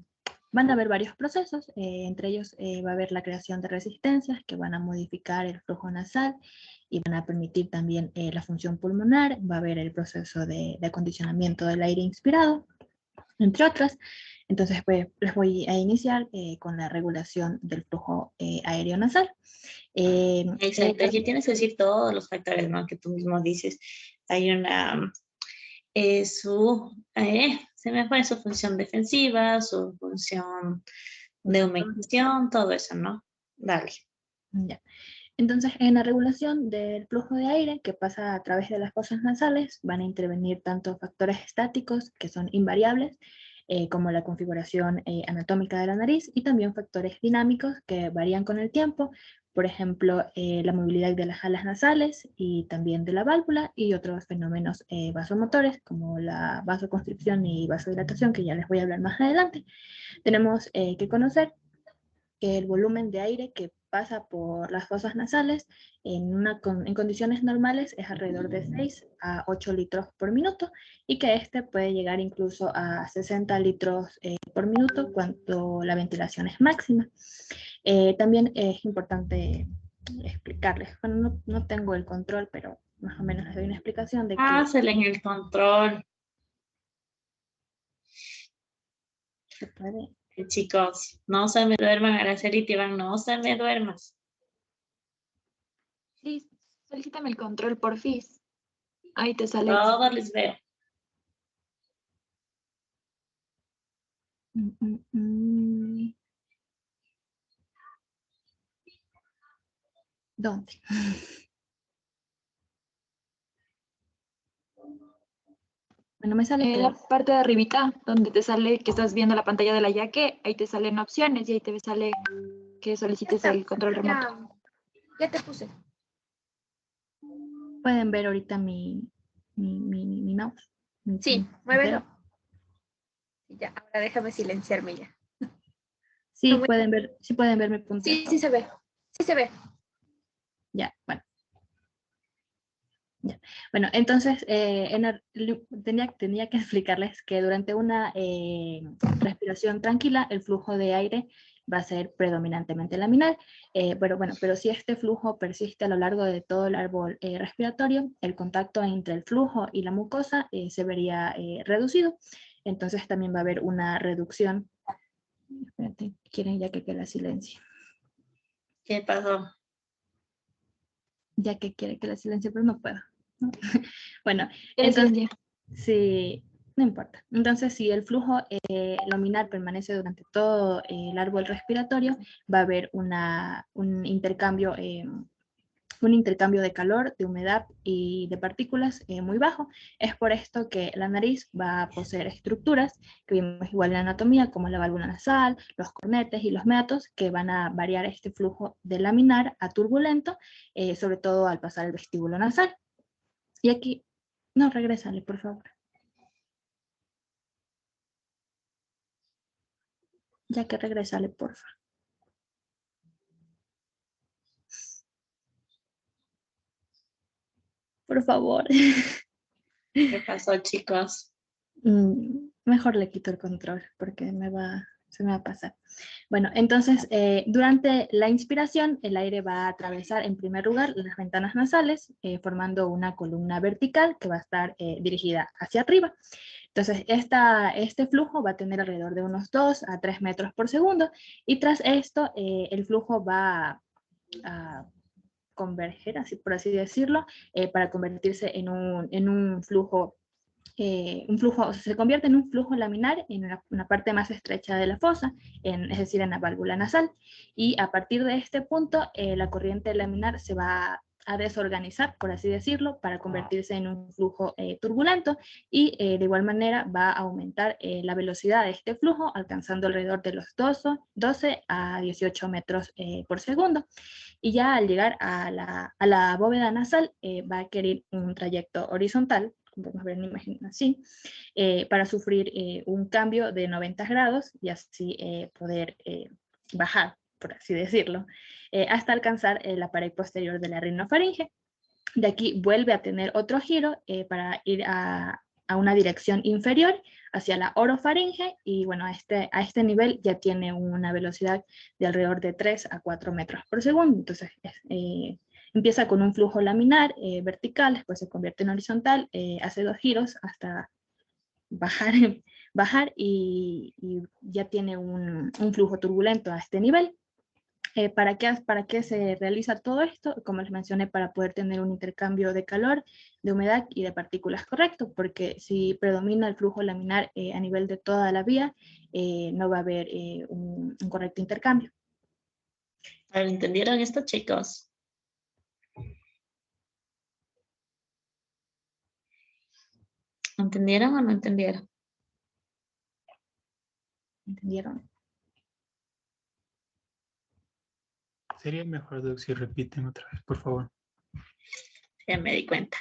haber varios procesos. Entre ellos va a haber la creación de resistencias que van a modificar el flujo nasal y van a permitir también la función pulmonar. Va a haber el proceso de acondicionamiento del aire inspirado, entre otras. Entonces, pues, les voy a iniciar con la regulación del flujo aéreo nasal. Exacto, aquí tienes que decir todos los factores, ¿no? Que tú mismo dices. Hay una, se me fue su función defensiva, su función de humectación, todo eso, ¿no? Dale. Ya. Entonces, en la regulación del flujo de aire que pasa a través de las fosas nasales, van a intervenir tanto factores estáticos, que son invariables, como la configuración anatómica de la nariz, y también factores dinámicos que varían con el tiempo, por ejemplo, la movilidad de las alas nasales y también de la válvula, y otros fenómenos vasomotores como la vasoconstricción y vasodilatación, que ya les voy a hablar más adelante. Tenemos que conocer que el volumen de aire que pasa por las fosas nasales en condiciones normales es alrededor de 6 a 8 litros por minuto, y que este puede llegar incluso a 60 litros por minuto cuando la ventilación es máxima. También es importante explicarles, bueno, no tengo el control, pero más o menos les doy una explicación de que... Hácele en el control. Se puede. Chicos, no se me duerman, Araceli, Iván, no se me duermas. Sí, solicítame el control, porfis. Ahí te sale. Todo les veo. ¿Dónde? Bueno, me sale En la parte de arribita, donde te sale que estás viendo la pantalla de la yaque, ahí te salen opciones y ahí te sale que solicites el control remoto. Ya te puse. Pueden ver ahorita mi mouse. Sí, muévelo. Ya, ahora déjame silenciarme ya. Sí, pueden ver mi puntero. Sí, sí se ve. Sí se ve. Ya, bueno. Ya. Bueno, entonces tenía que explicarles que durante una respiración tranquila, el flujo de aire va a ser predominantemente laminar. Pero si este flujo persiste a lo largo de todo el árbol respiratorio, el contacto entre el flujo y la mucosa se vería reducido. Entonces también va a haber una reducción. Espérate, quieren ya que la silencie. ¿Qué pasó? Ya que quiere que la silencie, pero no puedo. Bueno, Entonces, entonces, sí, no importa. Entonces, si el flujo laminar permanece durante todo el árbol respiratorio, va a haber un intercambio de calor, de humedad y de partículas muy bajo. Es por esto que la nariz va a poseer estructuras que vimos igual en la anatomía, como la válvula nasal, los cornetes y los meatos, que van a variar este flujo de laminar a turbulento, sobre todo al pasar el vestíbulo nasal. Y aquí, no, regrésale, por favor. Ya que regrésale, por favor. Por favor. ¿Qué pasó, chicos? Mejor le quito el control porque se me va a pasar. Bueno, entonces, durante la inspiración, el aire va a atravesar en primer lugar las ventanas nasales, formando una columna vertical que va a estar dirigida hacia arriba. Entonces, este flujo va a tener alrededor de unos 2 a 3 metros por segundo, y tras esto, el flujo va a converger, por así decirlo, para convertirse en un flujo. Se convierte en un flujo laminar en una parte más estrecha de la fosa, es decir, en la válvula nasal, y a partir de este punto la corriente laminar se va a desorganizar, por así decirlo, para convertirse en un flujo turbulento, y de igual manera va a aumentar la velocidad de este flujo, alcanzando alrededor de los 12 a 18 metros por segundo, y ya al llegar a la bóveda nasal va a adquirir un trayecto horizontal, podemos ver en la imagen así, para sufrir un cambio de 90 grados y así poder bajar, por así decirlo, hasta alcanzar la pared posterior de la rinofaringe. De aquí vuelve a tener otro giro para ir a una dirección inferior hacia la orofaringe, y bueno, a este nivel ya tiene una velocidad de alrededor de 3 a 4 metros por segundo. Entonces empieza con un flujo laminar vertical, después se convierte en horizontal, hace 2 giros hasta bajar y ya tiene un flujo turbulento a este nivel. ¿Para qué se realiza todo esto? Como les mencioné, para poder tener un intercambio de calor, de humedad y de partículas correcto, porque si predomina el flujo laminar a nivel de toda la vía, no va a haber un correcto intercambio. ¿Entendieron esto, chicos? ¿Entendieron o no entendieron? ¿Entendieron? Sería mejor, Doc, si repiten otra vez, por favor. Ya me di cuenta.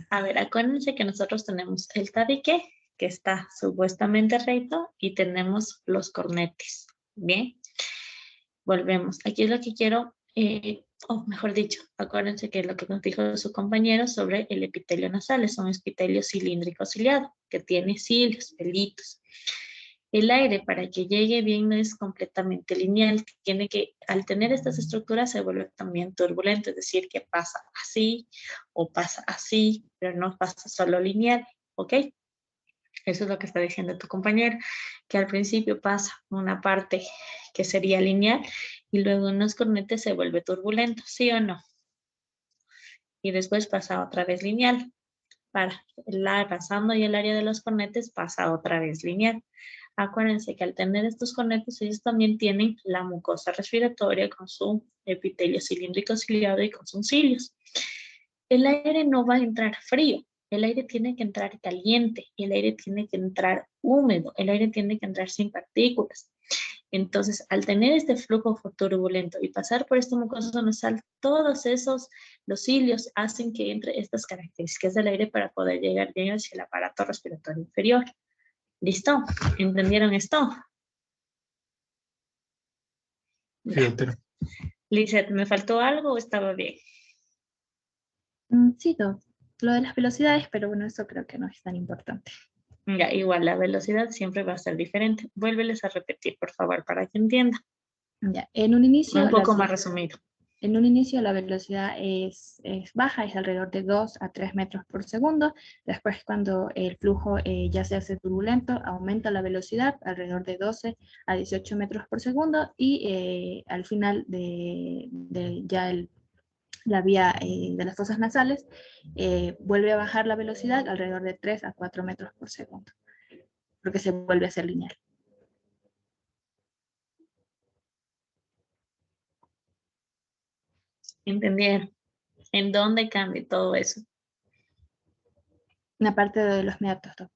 A ver, acuérdense que nosotros tenemos el tabique, que está supuestamente recto, y tenemos los cornetes. Bien, volvemos. Aquí es lo que quiero, mejor dicho, acuérdense que es lo que nos dijo su compañero sobre el epitelio nasal. Es un epitelio cilíndrico ciliado, que tiene cilios, pelitos. El aire, para que llegue bien, no es completamente lineal. Tiene que, al tener estas estructuras, se vuelve también turbulento, es decir, que pasa así o pasa así, pero no pasa solo lineal, ¿ok? Eso es lo que está diciendo tu compañero, que al principio pasa una parte que sería lineal y luego en los cornetes se vuelve turbulento, ¿sí o no? Y después pasa otra vez lineal. Pasando y el área de los cornetes pasa otra vez lineal. Acuérdense que al tener estos cornetes, ellos también tienen la mucosa respiratoria con su epitelio cilíndrico ciliado y con sus cilios. El aire no va a entrar frío, el aire tiene que entrar caliente, el aire tiene que entrar húmedo, el aire tiene que entrar sin partículas. Entonces, al tener este flujo turbulento y pasar por esta mucosa nasal, todos los cilios hacen que entre estas características del aire para poder llegar bien hacia el aparato respiratorio inferior. ¿Listo? ¿Entendieron esto? Sí, doctora. Lizeth, ¿me faltó algo o estaba bien? Sí, lo de las velocidades, pero bueno, eso creo que no es tan importante. Ya, igual la velocidad siempre va a ser diferente. Vuélveles a repetir, por favor, para que entienda. Ya, en un inicio, Un poco más resumido. En un inicio la velocidad es baja, es alrededor de 2 a 3 metros por segundo. Después, cuando el flujo ya se hace turbulento, aumenta la velocidad alrededor de 12 a 18 metros por segundo y al final de ya la vía de las fosas nasales vuelve a bajar la velocidad alrededor de 3 a 4 metros por segundo, porque se vuelve a hacer lineal. ¿Entendieron? ¿En dónde cambia todo eso? En la parte de los métodos.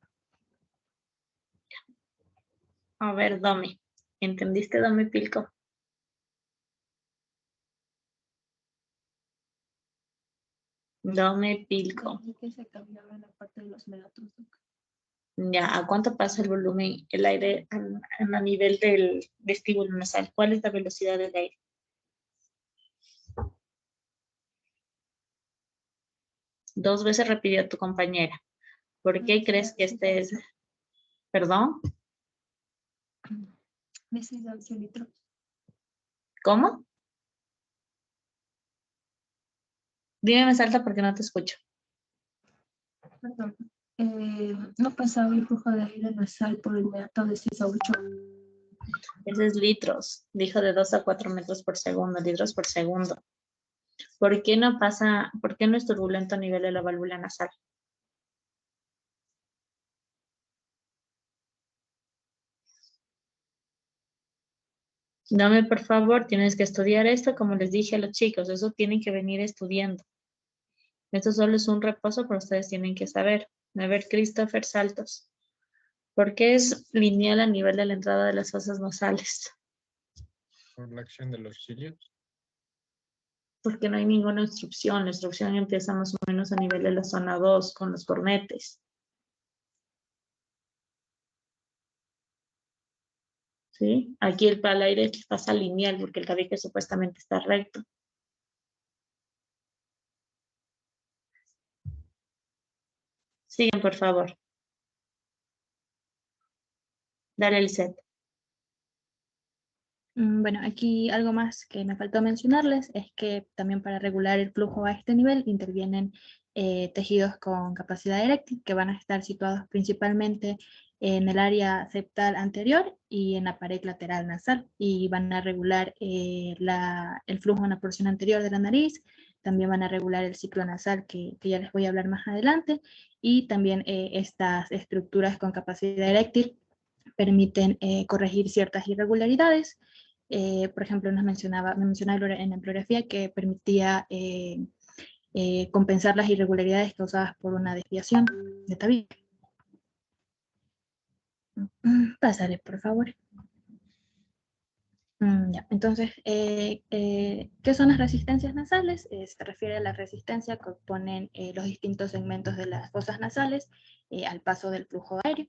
A ver, Domi. ¿Entendiste, Domi Pilco? Domi Pilco. ¿Qué se cambiaba en la parte de los megatros? Ya, ¿a cuánto pasa el volumen, el aire a nivel del vestíbulo nasal? ¿Cuál es la velocidad del aire? Dos veces repitió tu compañera. ¿Por qué crees que este es? ¿Perdón? Meses de 11 litros. ¿Cómo? Dime más alta porque no te escucho. Perdón. No pasaba el flujo de aire nasal por el meato de 6 a 8. Ese es litros. Dijo de 2 a 4 metros por segundo, litros por segundo. ¿Por qué no pasa, por qué no es turbulento a nivel de la válvula nasal? Dame, por favor, tienes que estudiar esto, como les dije a los chicos, eso tienen que venir estudiando. Esto solo es un repaso, pero ustedes tienen que saber. A ver, Christopher Saltos. ¿Por qué es lineal a nivel de la entrada de las fosas nasales? Por la acción de los cilios. Porque no hay ninguna obstrucción. La obstrucción empieza más o menos a nivel de la zona 2 con los cornetes. ¿Sí? Aquí el aire pasa lineal porque el tabique supuestamente está recto. Sigan, por favor. Dale, Lizeth. Bueno, aquí algo más que me faltó mencionarles es que también para regular el flujo a este nivel intervienen tejidos con capacidad eréctil que van a estar situados principalmente en el área septal anterior y en la pared lateral nasal y van a regular el flujo en la porción anterior de la nariz, también van a regular el ciclo nasal que ya les voy a hablar más adelante y también estas estructuras con capacidad eréctil permiten corregir ciertas irregularidades. Por ejemplo, me mencionaba en la bibliografía que permitía compensar las irregularidades causadas por una desviación de tabique. Pásale, por favor. Ya. Entonces, ¿qué son las resistencias nasales? Se refiere a la resistencia que oponen los distintos segmentos de las fosas nasales al paso del flujo aéreo.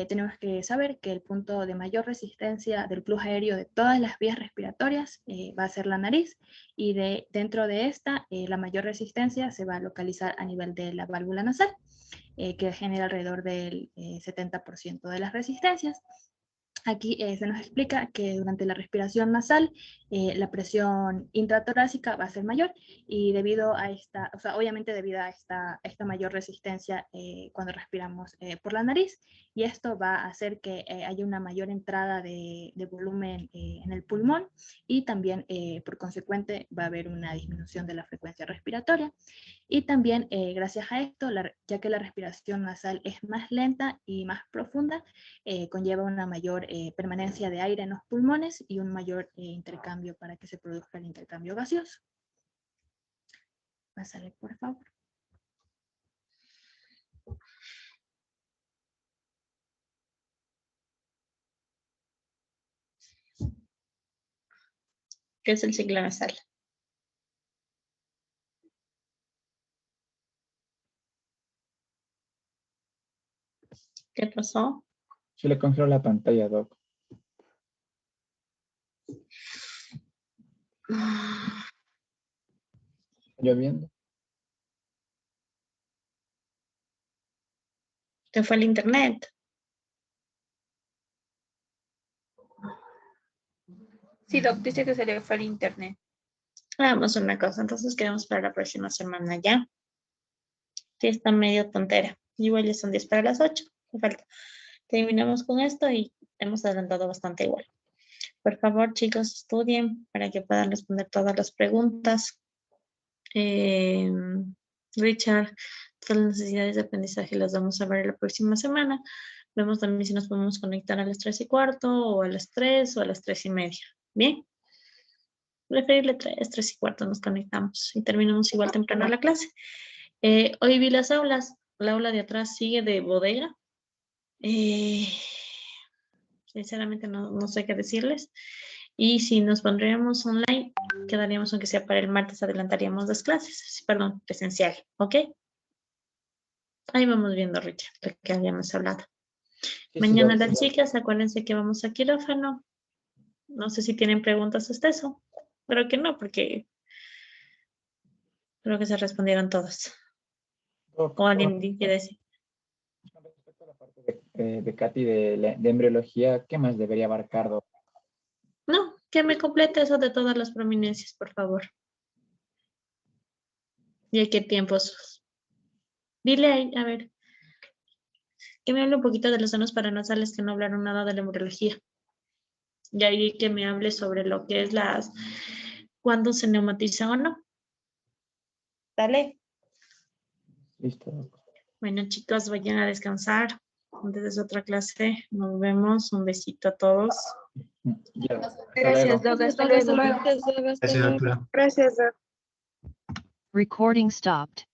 Tenemos que saber que el punto de mayor resistencia del flujo aéreo de todas las vías respiratorias va a ser la nariz y dentro de esta la mayor resistencia se va a localizar a nivel de la válvula nasal que genera alrededor del 70% de las resistencias. Aquí se nos explica que durante la respiración nasal la presión intratorácica va a ser mayor y debido a esta, o sea, obviamente debido a esta mayor resistencia cuando respiramos por la nariz y esto va a hacer que haya una mayor entrada de volumen en el pulmón y también por consecuente va a haber una disminución de la frecuencia respiratoria. Y también gracias a esto, ya que la respiración nasal es más lenta y más profunda, conlleva una mayor permanencia de aire en los pulmones y un mayor intercambio para que se produzca el intercambio gaseoso. Pásale, por favor. ¿Qué es el ciclo nasal? ¿Qué pasó? Se le congeló la pantalla, Doc. ¿Lloviendo? ¿Te fue el internet? Sí, Doc, dice que se le fue el internet. Hagamos una cosa, entonces quedamos para la próxima semana ya. Sí, está medio tontera. Igual ya son 10 para las 8. Me falta. Terminamos con esto y hemos adelantado bastante igual. Por favor, chicos, estudien para que puedan responder todas las preguntas. Richard, todas las necesidades de aprendizaje las vamos a ver la próxima semana. Vemos también si nos podemos conectar a las 3:15 o a las 3 o a las 3:30. Bien. Preferible 3:15 nos conectamos y terminamos igual temprano la clase. Hoy vi las aulas. La aula de atrás sigue de bodega. Sinceramente no sé qué decirles. Y si nos pondríamos online, quedaríamos aunque sea para el martes, adelantaríamos las clases. Perdón, presencial. ¿Ok? Ahí vamos viendo, Richard, lo que habíamos hablado. Sí, Mañana Doc. las chicas, acuérdense que vamos a quirófano. No sé si tienen preguntas hasta eso. Creo que no, porque creo que se respondieron todas. Doc, O alguien quiere decir. con respecto a la parte de Katy de embriología, ¿qué más debería abarcar, Doc? No, que me complete eso de todas las prominencias, por favor. ¿Y a qué tiempos? Dile ahí, a ver, que me hable un poquito de los senos paranasales que no hablaron nada de la embriología. Y ahí que me hable sobre lo que es cuándo se neumatizan o no. Dale. Listo, Doc. Bueno, chicos, vayan a descansar. Antes de otra clase, nos vemos. Un besito a todos. Ya, hasta Gracias, luego. Doc. Hasta luego. Gracias, doctora. Gracias, Doc. Recording stopped.